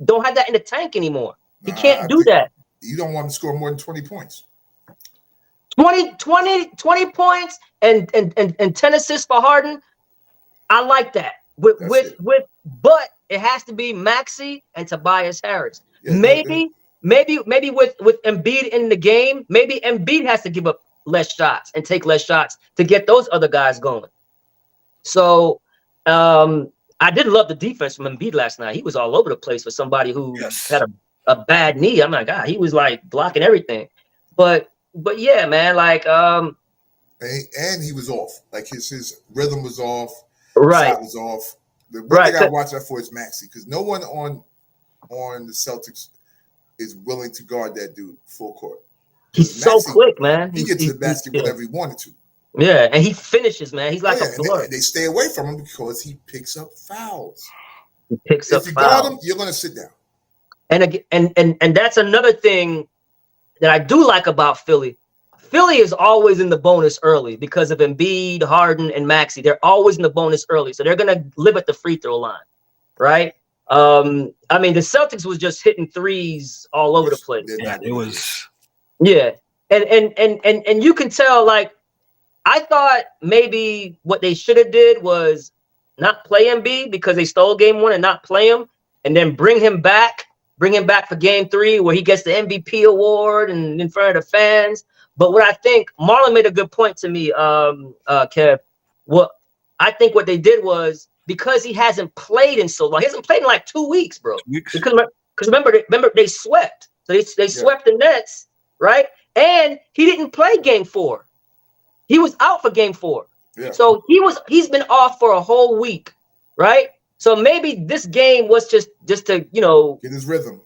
don't have that in the tank anymore. He can't do that. You don't want him to score more than 20 points. 20 points and 10 assists for Harden. I like that. But it has to be Maxey and Tobias Harris. Yeah, maybe with Embiid in the game, maybe Embiid has to give up less shots and take less shots to get those other guys going. So I did love the defense from Embiid last night. He was all over the place for somebody who had a bad knee. I'm like, God, he was like blocking everything. But yeah, man, like and he was off. Like his rhythm was off. Right. Shot was off. The one thing I watch out for is Maxey because no one on the Celtics is willing to guard that dude full court. He's Maxey, so quick, man. He gets to the basket whenever he wanted to. Yeah, and he finishes, man. He's like a blood. They stay away from him because he picks up fouls. He picks up fouls. If you guard him, you're going to sit down. And that's another thing that I do like about Philly. Philly is always in the bonus early because of Embiid, Harden, and Maxey. They're always in the bonus early, so they're going to live at the free throw line, right? I mean, the Celtics was just hitting threes all over the place. Yeah, it was. Yeah, and you can tell, like, I thought maybe what they should have did was not play Embiid because they stole Game 1 and not play him, and then bring him back for Game 3 where he gets the MVP award and in front of the fans. But what I think Marlon made a good point to me, Kev. I think what they did was because he hasn't played in so long, he hasn't played in like 2 weeks, bro. Because remember they swept, so they swept the Nets, right? And he didn't play Game 4. He was out for Game 4. Yeah. So he's been off for a whole week, right? So maybe this game was just to, get his rhythm.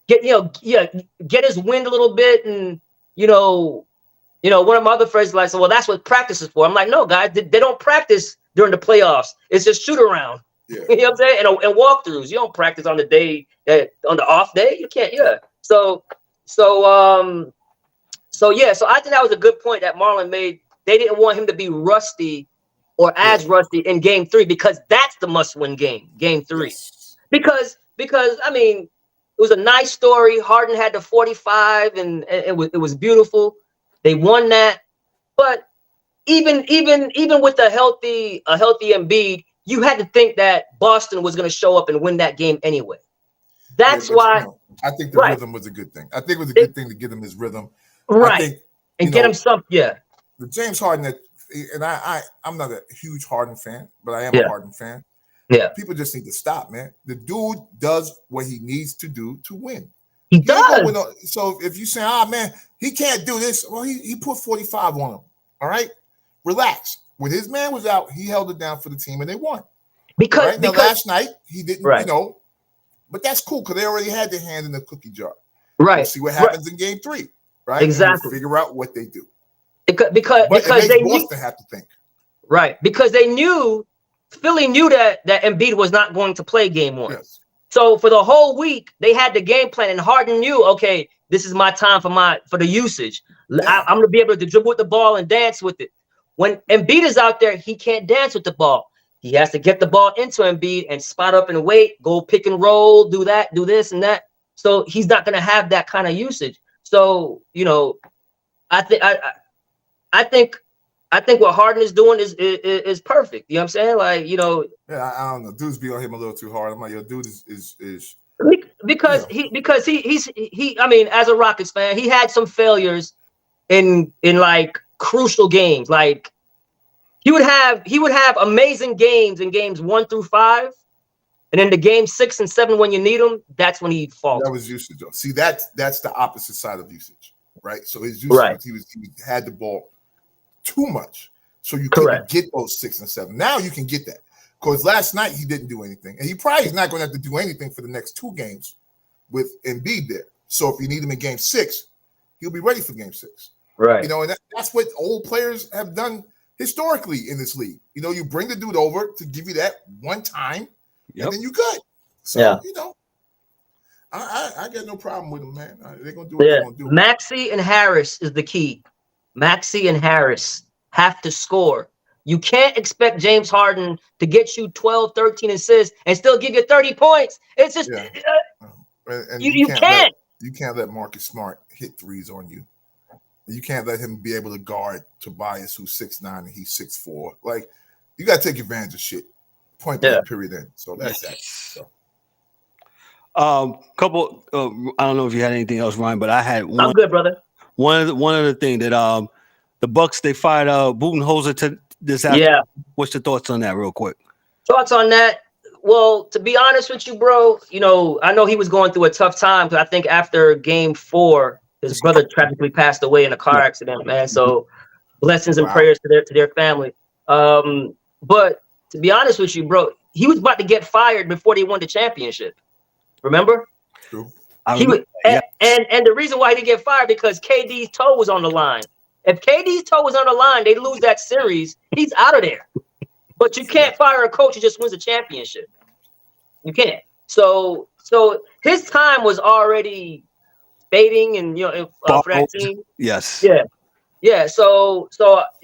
Get his wind a little bit. And, one of my other friends like, so, well, that's what practice is for. I'm like, no, guys, they don't practice during the playoffs. It's just shoot around. Yeah. You know what I'm saying? And walkthroughs. You don't practice on the day on the off day. You can't. Yeah. So I think that was a good point that Marlon made. They didn't want him to be rusty or as rusty in Game 3 because that's the must-win game, Game 3. Yes. Because I mean, it was a nice story. Harden had the 45, and it was beautiful. They won that, but even with a healthy Embiid, you had to think that Boston was going to show up and win that game anyway. That's why I think the rhythm was a good thing. I think it was a good thing to give him his rhythm, right? And get him some, The James Harden, and I'm not a huge Harden fan, but I am a Harden fan. Yeah, people just need to stop, man. The dude does what he needs to do to win. He does. So if you say, man, he can't do this, well, he put 45 on him. All right, relax. When his man was out, he held it down for the team, and they won. Because last night he didn't, but that's cool because they already had their hand in the cookie jar. Right. We'll see what happens in Game 3. Right. Exactly. We'll figure out what they do. Because they Boston have to think. Right. Because Philly knew that Embiid was not going to play Game 1. Yes. So for the whole week, they had the game plan, and Harden knew, okay, this is my time for the usage. Yeah. I'm going to be able to dribble with the ball and dance with it. when Embiid is out there, he can't dance with the ball. He has to get the ball into Embiid and spot up and wait, go pick and roll, do that, do this and that. So he's not going to have that kind of usage. So, I think what Harden is doing is perfect. You know what I'm saying? Like, Yeah, I don't know. Dudes be on him a little too hard. I'm like, yo, dude is because he's I mean, as a Rockets fan, he had some failures in like crucial games. Like he would have amazing games in games 1 through 5. And then the game 6 and 7, when you need him, that's when he falls. That was usage, though. See, that's the opposite side of usage, right? So his usage, right. he had the ball too much, so you couldn't get those 6 and 7. Now you can get that because last night he didn't do anything, and he probably is not going to have to do anything for the next 2 games with Embiid there. So if you need him in game 6, he'll be ready for game 6, right? And that's what old players have done historically in this league. You bring the dude over to give you that one time. Yep. And then you good. So, I got no problem with them, man. They're going to do what they're going to do. Maxey and Harris is the key. Maxey and Harris have to score. You can't expect James Harden to get you 12, 13 assists and still give you 30 points. It's just you can't. You can't let Marcus Smart hit threes on you. You can't let him be able to guard Tobias, who's 6'9" and he's 6'4". Like, you got to take advantage of shit. Point blank, period. Then, so that's that. So. Couple. I don't know if you had anything else, Ryan, but I had one. I'm good, brother. One of the thing that the Bucks, they fired Budenholzer to this afternoon. Yeah. What's your thoughts on that, real quick? Thoughts on that? Well, to be honest with you, bro, I know he was going through a tough time because I think after Game 4, his brother tragically passed away in a car accident, man. So blessings and prayers to their family. But to be honest with you, bro, he was about to get fired before they won the championship. Remember? True. And the reason why he didn't get fired because KD's toe was on the line. If KD's toe was on the line, they lose that series. He's out of there. But you can't fire a coach who just wins a championship. You can't. So his time was already fading, and for that team. Yes. Yeah. So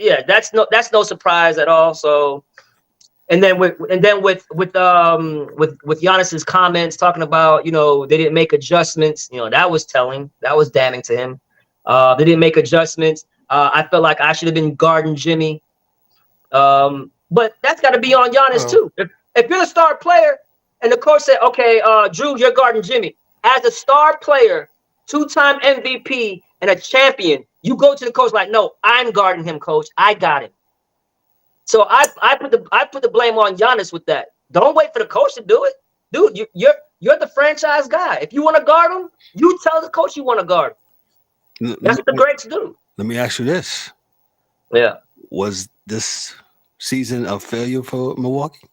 that's no surprise at all. So. And then with Giannis's comments talking about, they didn't make adjustments, that was telling, that was damning to him. They didn't make adjustments. I felt like I should have been guarding Jimmy. But that's got to be on Giannis too. If you're the star player and the coach said, okay, Drew, you're guarding Jimmy. As a star player, 2-time MVP and a champion, you go to the coach like, no, I'm guarding him, coach. I got him. So I put the blame on Giannis with that. Don't wait for the coach to do it, dude. You're the franchise guy. If you want to guard him, you tell the coach you want to guard him. That's what the greats do. Let me ask you this: was this season a failure for Milwaukee?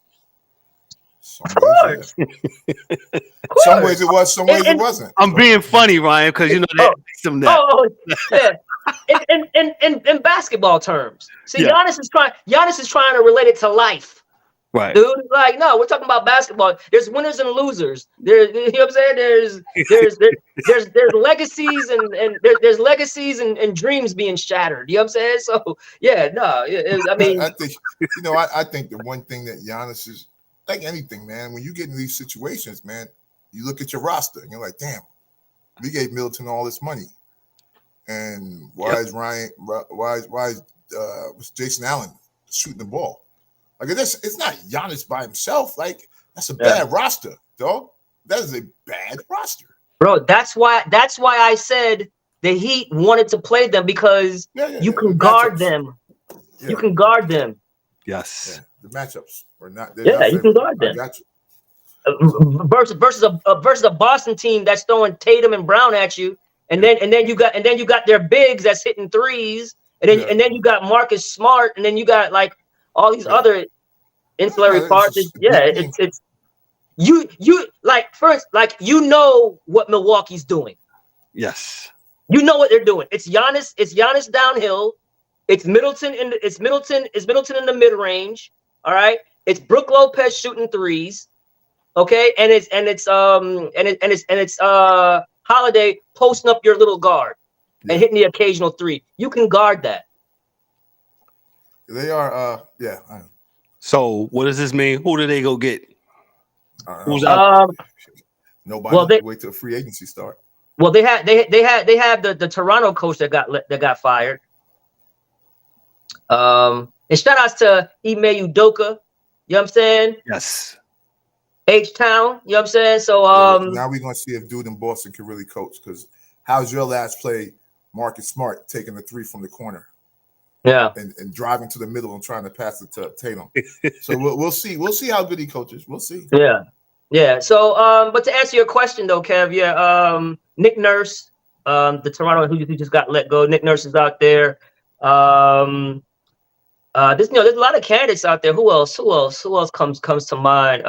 Of course. Some ways it was, some ways it wasn't. I'm being funny, Ryan, because that makes them that. Oh, yeah. In basketball terms, see, Giannis is trying to relate it to life, right, dude? Like, no, we're talking about basketball. There's winners and losers. You know what I'm saying? There's legacies there's legacies and dreams being shattered. You know what I'm saying? So I mean, I think I think the one thing that Giannis is like anything, man. When you get in these situations, man, you look at your roster and you're like, damn, we gave Middleton all this money. And why is Jason Allen shooting the ball? Like it's not Giannis by himself. Like that's a bad roster, dog. That is a bad roster, bro. That's why I said the Heat wanted to play them because you can guard them. Yeah. You can guard them. Yes. Yeah. The matchups are not. You can guard them. I got you. Versus a Boston team that's throwing Tatum and Brown at you. And then you got their bigs that's hitting threes, and then you got Marcus Smart, and then you got like all these other ancillary parts. It's you like first like what Milwaukee's doing. Yes, you know what they're doing. It's Giannis downhill. It's Middleton in the mid range. All right. It's Brook Lopez shooting threes. Okay, and it's Holiday posting up your little guard and hitting the occasional three. You can guard that. They are. Yeah. So what does this mean? Who do they go get? Who's out? Nobody. Well, wait till free agency start. Well, they have the Toronto coach that got fired. And shout outs to Ime Udoka. You know what I'm saying? Yes. H-Town. You know what I'm saying? So now we're gonna see if dude in Boston can really coach. Because how's your last play? Marcus Smart taking the three from the corner. Yeah. And driving to the middle and trying to pass it to Tatum. So we'll see. We'll see how good he coaches. We'll see. Yeah. Yeah. So but to answer your question though, Kev, Nick Nurse, the Toronto who just got let go. Nick Nurse is out there. There's a lot of candidates out there. Who else comes to mind?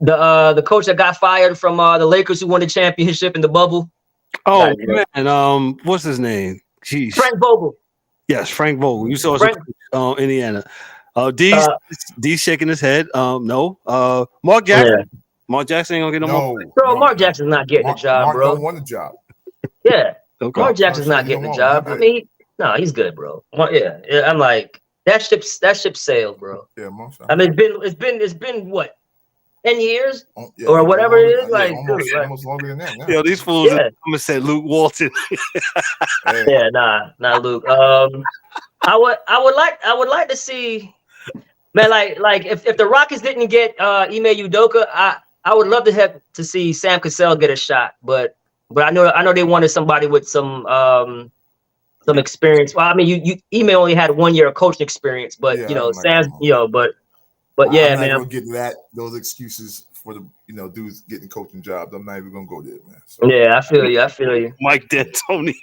The coach that got fired from the Lakers who won the championship in the bubble. Oh man, what's his name? Jeez. Frank Vogel. Yes, Frank Vogel. You saw us Indiana. D's shaking his head. No. Mark Jackson. Yeah. Mark Jackson ain't gonna get no more. Bro, Mark Jackson's not getting a job, Mark bro. Don't want a job. Yeah. Okay. Mark Jackson's not getting a job. I mean, he's good, bro. Yeah. I'm like, that ship sailed, bro. Yeah, I mean, it's been what? 10 years or whatever it is, like almost longer than that. Now. Yo, these fools. I'm gonna say Luke Walton. Yeah, not Luke. I would like to see, man. Like if the Rockets didn't get Ime Udoka, I would love to see Sam Cassell get a shot, but I know they wanted somebody with some experience. Well, I mean, you Ime only had 1 year of coaching experience, but Sam's But yeah, I'm man. not gonna get those excuses for the dudes getting coaching jobs. I'm not even gonna go there, man. So, yeah, I feel you. Mike D'Antoni.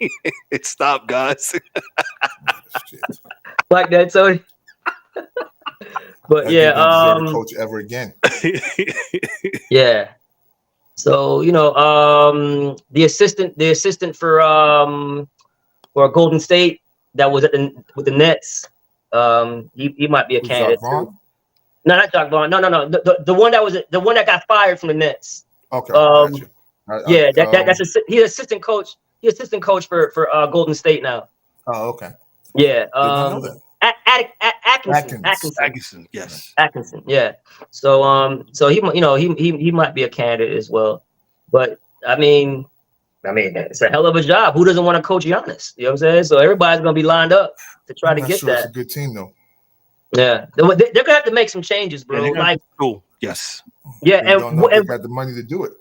Stop, guys. Mike D'Antoni. But yeah, deserve a coach ever again. Yeah. So the assistant for Golden State that was with the Nets, he might be a candidate too. No, not Jacques Vaughn. No. The one that got fired from the Nets. Okay. Gotcha. He's assistant coach. He's assistant coach for Golden State now. Oh, okay. Yeah. Atkinson. Yes. Atkinson. Yeah. So he might be a candidate as well. But I mean, it's a hell of a job. Who doesn't want to coach Giannis? You know what I'm saying? So everybody's gonna be lined up to try to get that. It's a good team though. Yeah, they're gonna have to make some changes, bro. Cool. Yes. Yeah, they got the money to do it.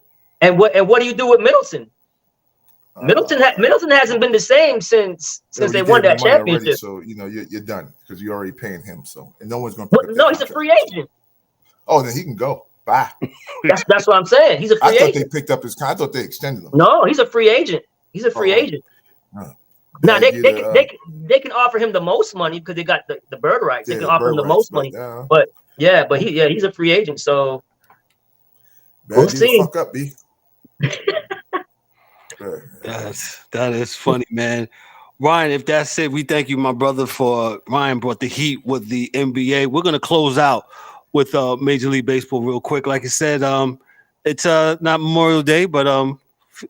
And what do you do with Middleton? Middleton hasn't been the same since they won that championship. Already, so you're done because you're already paying him. So and no one's gonna. He's a free agent. Oh, then he can go. Bye. That's what I'm saying. He's a free agent. I thought they picked up his. I thought they extended him. No, he's a free agent. He's a free agent. Now they can offer him the most money because they got the bird rights. They can offer him the most money, but he's a free agent. So we'll see. Fuck up, B. That is funny, man. Ryan, if that's it, we thank you, my brother. For Ryan brought the heat with the N.B.A. We're gonna close out with Major League Baseball real quick. Like I said, it's not Memorial Day, but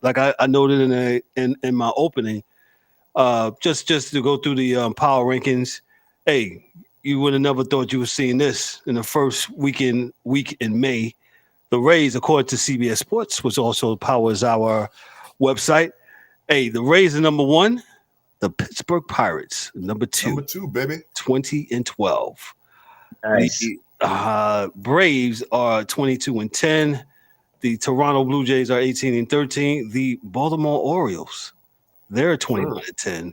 like I noted in my opening. Just to go through the power rankings, hey, you would have never thought you were seeing this in the first week in May. The Rays, according to CBS Sports, which also powers our website, hey, the Rays are number 1, the Pittsburgh Pirates number 2. Number 2, baby. 20-12. Nice. The Braves are 22-10. The Toronto Blue Jays are 18-13. The Baltimore Orioles, they're 21-10.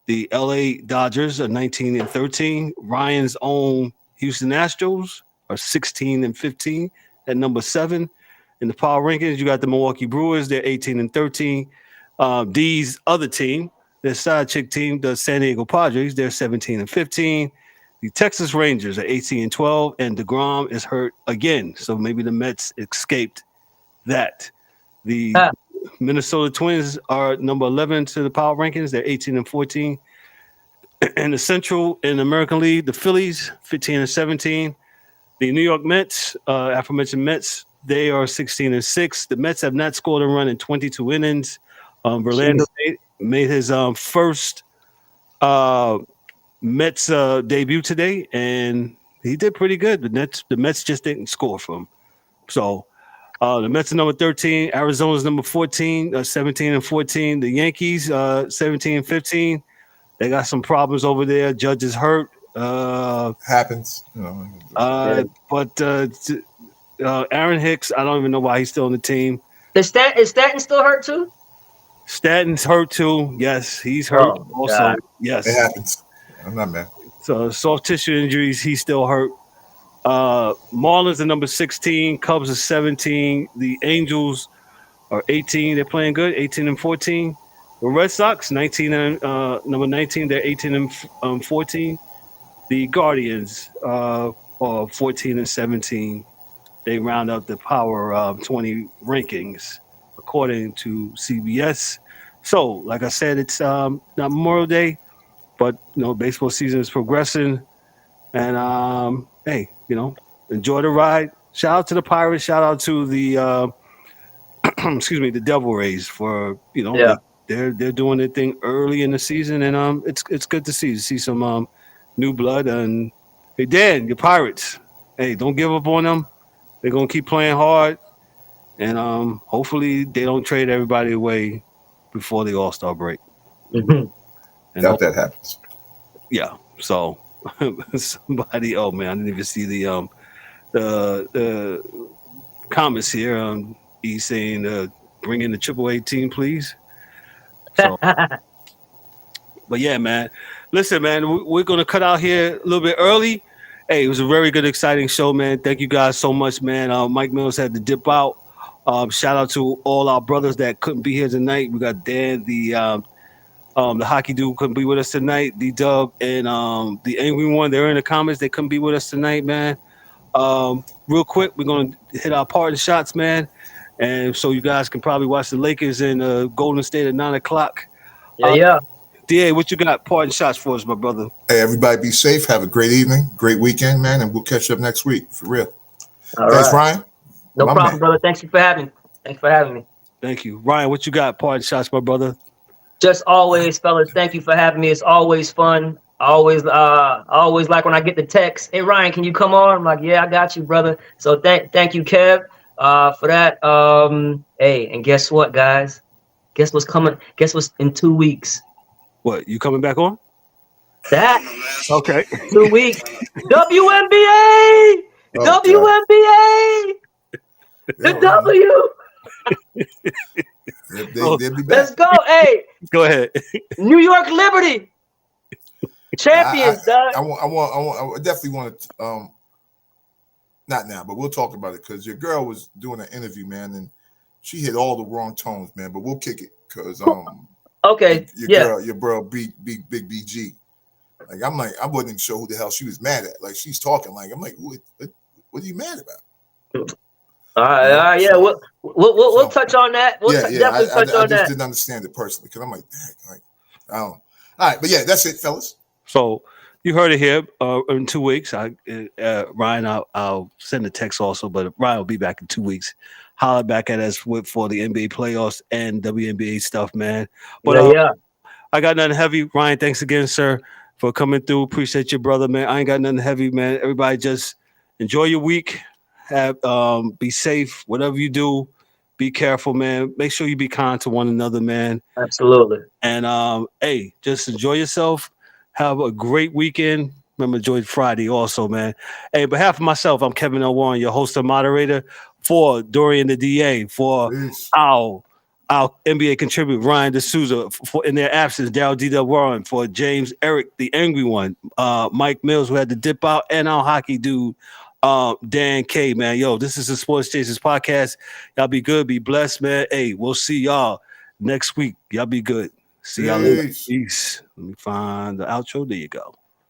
The LA Dodgers are 19-13. Ryan's own Houston Astros are 16-15 at number 7. In the power rankings, you got the Milwaukee Brewers, they're 18-13. D's other team, their side chick team, the San Diego Padres, they're 17-15. The Texas Rangers are 18-12, and DeGrom is hurt again. So maybe the Mets escaped that. The Minnesota Twins are number 11 to the power rankings. They're 18-14. In the Central in the American League, the Phillies 15-17. The New York Mets, aforementioned Mets, they are 16-6. The Mets have not scored a run in 22 innings. Verlander made his first Mets debut today, and he did pretty good. The Mets just didn't score for him. So the Mets are number 13. Arizona's number 14, 17 and 14. The Yankees, 17 and 15. They got some problems over there. Judge is hurt. Happens. But Aaron Hicks, I don't even know why he's still on the team. Is Stanton still hurt too? Stanton's hurt too. Yes, he's hurt also. God. Yes. It happens. I'm not mad. So soft tissue injuries, he's still hurt. Marlins are number 16. Cubs are 17. The Angels are 18. They're playing good, 18 and 14. The Red Sox, 19 and number 19. They're 18 and 14. The Guardians are 14 and 17. They round up the Power 20 rankings according to CBS. So, like I said, it's not Memorial Day, but baseball season is progressing. And hey, enjoy the ride. Shout out to the Pirates. Shout out to the the Devil Rays for they're doing their thing early in the season, and it's good to see some new blood. And hey, Dan, your Pirates, hey, don't give up on them. They're gonna keep playing hard, and hopefully they don't trade everybody away before the All-Star break. Mm-hmm. And Doubt that happens. Yeah. So somebody, oh man, I didn't even see the comments here. He's saying bring in the AAA team, please. So, but yeah, man. Listen, man, we're gonna cut out here a little bit early. Hey, it was a very good, exciting show, man. Thank you guys so much, man. Mike Mills had to dip out. Shout out to all our brothers that couldn't be here tonight. We got Dan, the hockey dude couldn't be with us tonight. D-Dub and the Angry One, they're in the comments. They couldn't be with us tonight, man. Real quick, we're going to hit our parting shots, man. And so you guys can probably watch the Lakers in Golden State at 9 o'clock. Yeah. DA, what you got parting shots for us, my brother? Hey, everybody be safe. Have a great evening, great weekend, man. And we'll catch up next week, for real. Thanks, Ryan. No problem, brother. Thanks for having me. Thank you. Ryan, what you got parting shots, my brother? Just always, fellas, thank you for having me. It's always fun. I always like when I get the text, hey, Ryan, can you come on? I'm like, yeah, I got you, brother. So thank you, Kev, for that. Hey, and guess what, guys? Guess what's coming? Guess what's in 2 weeks? What, you coming back on? That. Okay. 2 weeks. WNBA! WNBA! The W! They'll be back. Let's go. Hey. Go ahead. New York Liberty. Champions, dog. I definitely want to, not now, but we'll talk about it because your girl was doing an interview, man, and she hit all the wrong tones, man, but we'll kick it because, okay. Your girl beat Big BG. Like, I wasn't even sure who the hell she was mad at. Like, she's talking like, I'm like, what are you mad about? All right, yeah, we'll touch on that. Definitely touch on that. I just didn't understand it personally because I'm like, dang, I don't know. All right, but yeah, that's it, fellas. So you heard it here. In 2 weeks, Ryan, I'll send a text also, but Ryan will be back in 2 weeks. Holler back at us for the NBA playoffs and WNBA stuff, man. But I got nothing heavy. Ryan, thanks again, sir, for coming through. Appreciate you, brother, man. I ain't got nothing heavy, man. Everybody just enjoy your week. Be safe. Whatever you do, be careful, man. Make sure you be kind to one another, man. Absolutely. And hey, just enjoy yourself. Have a great weekend. Remember, enjoy Friday also, man. Hey, on behalf of myself, I'm Kevin L. Warren, your host and moderator for Dorian the DA, for our NBA contributor, Ryan DeSouza, for in their absence, Daryl D. Warren, for James Eric, the Angry One, Mike Mills, who had to dip out, and our hockey dude, Dan K, man. Yo, this is the Sports Chasers podcast. Y'all be good, be blessed, man. Hey, we'll see y'all next week. Y'all be good. See y'all later. Peace. Let me find the outro. There you go.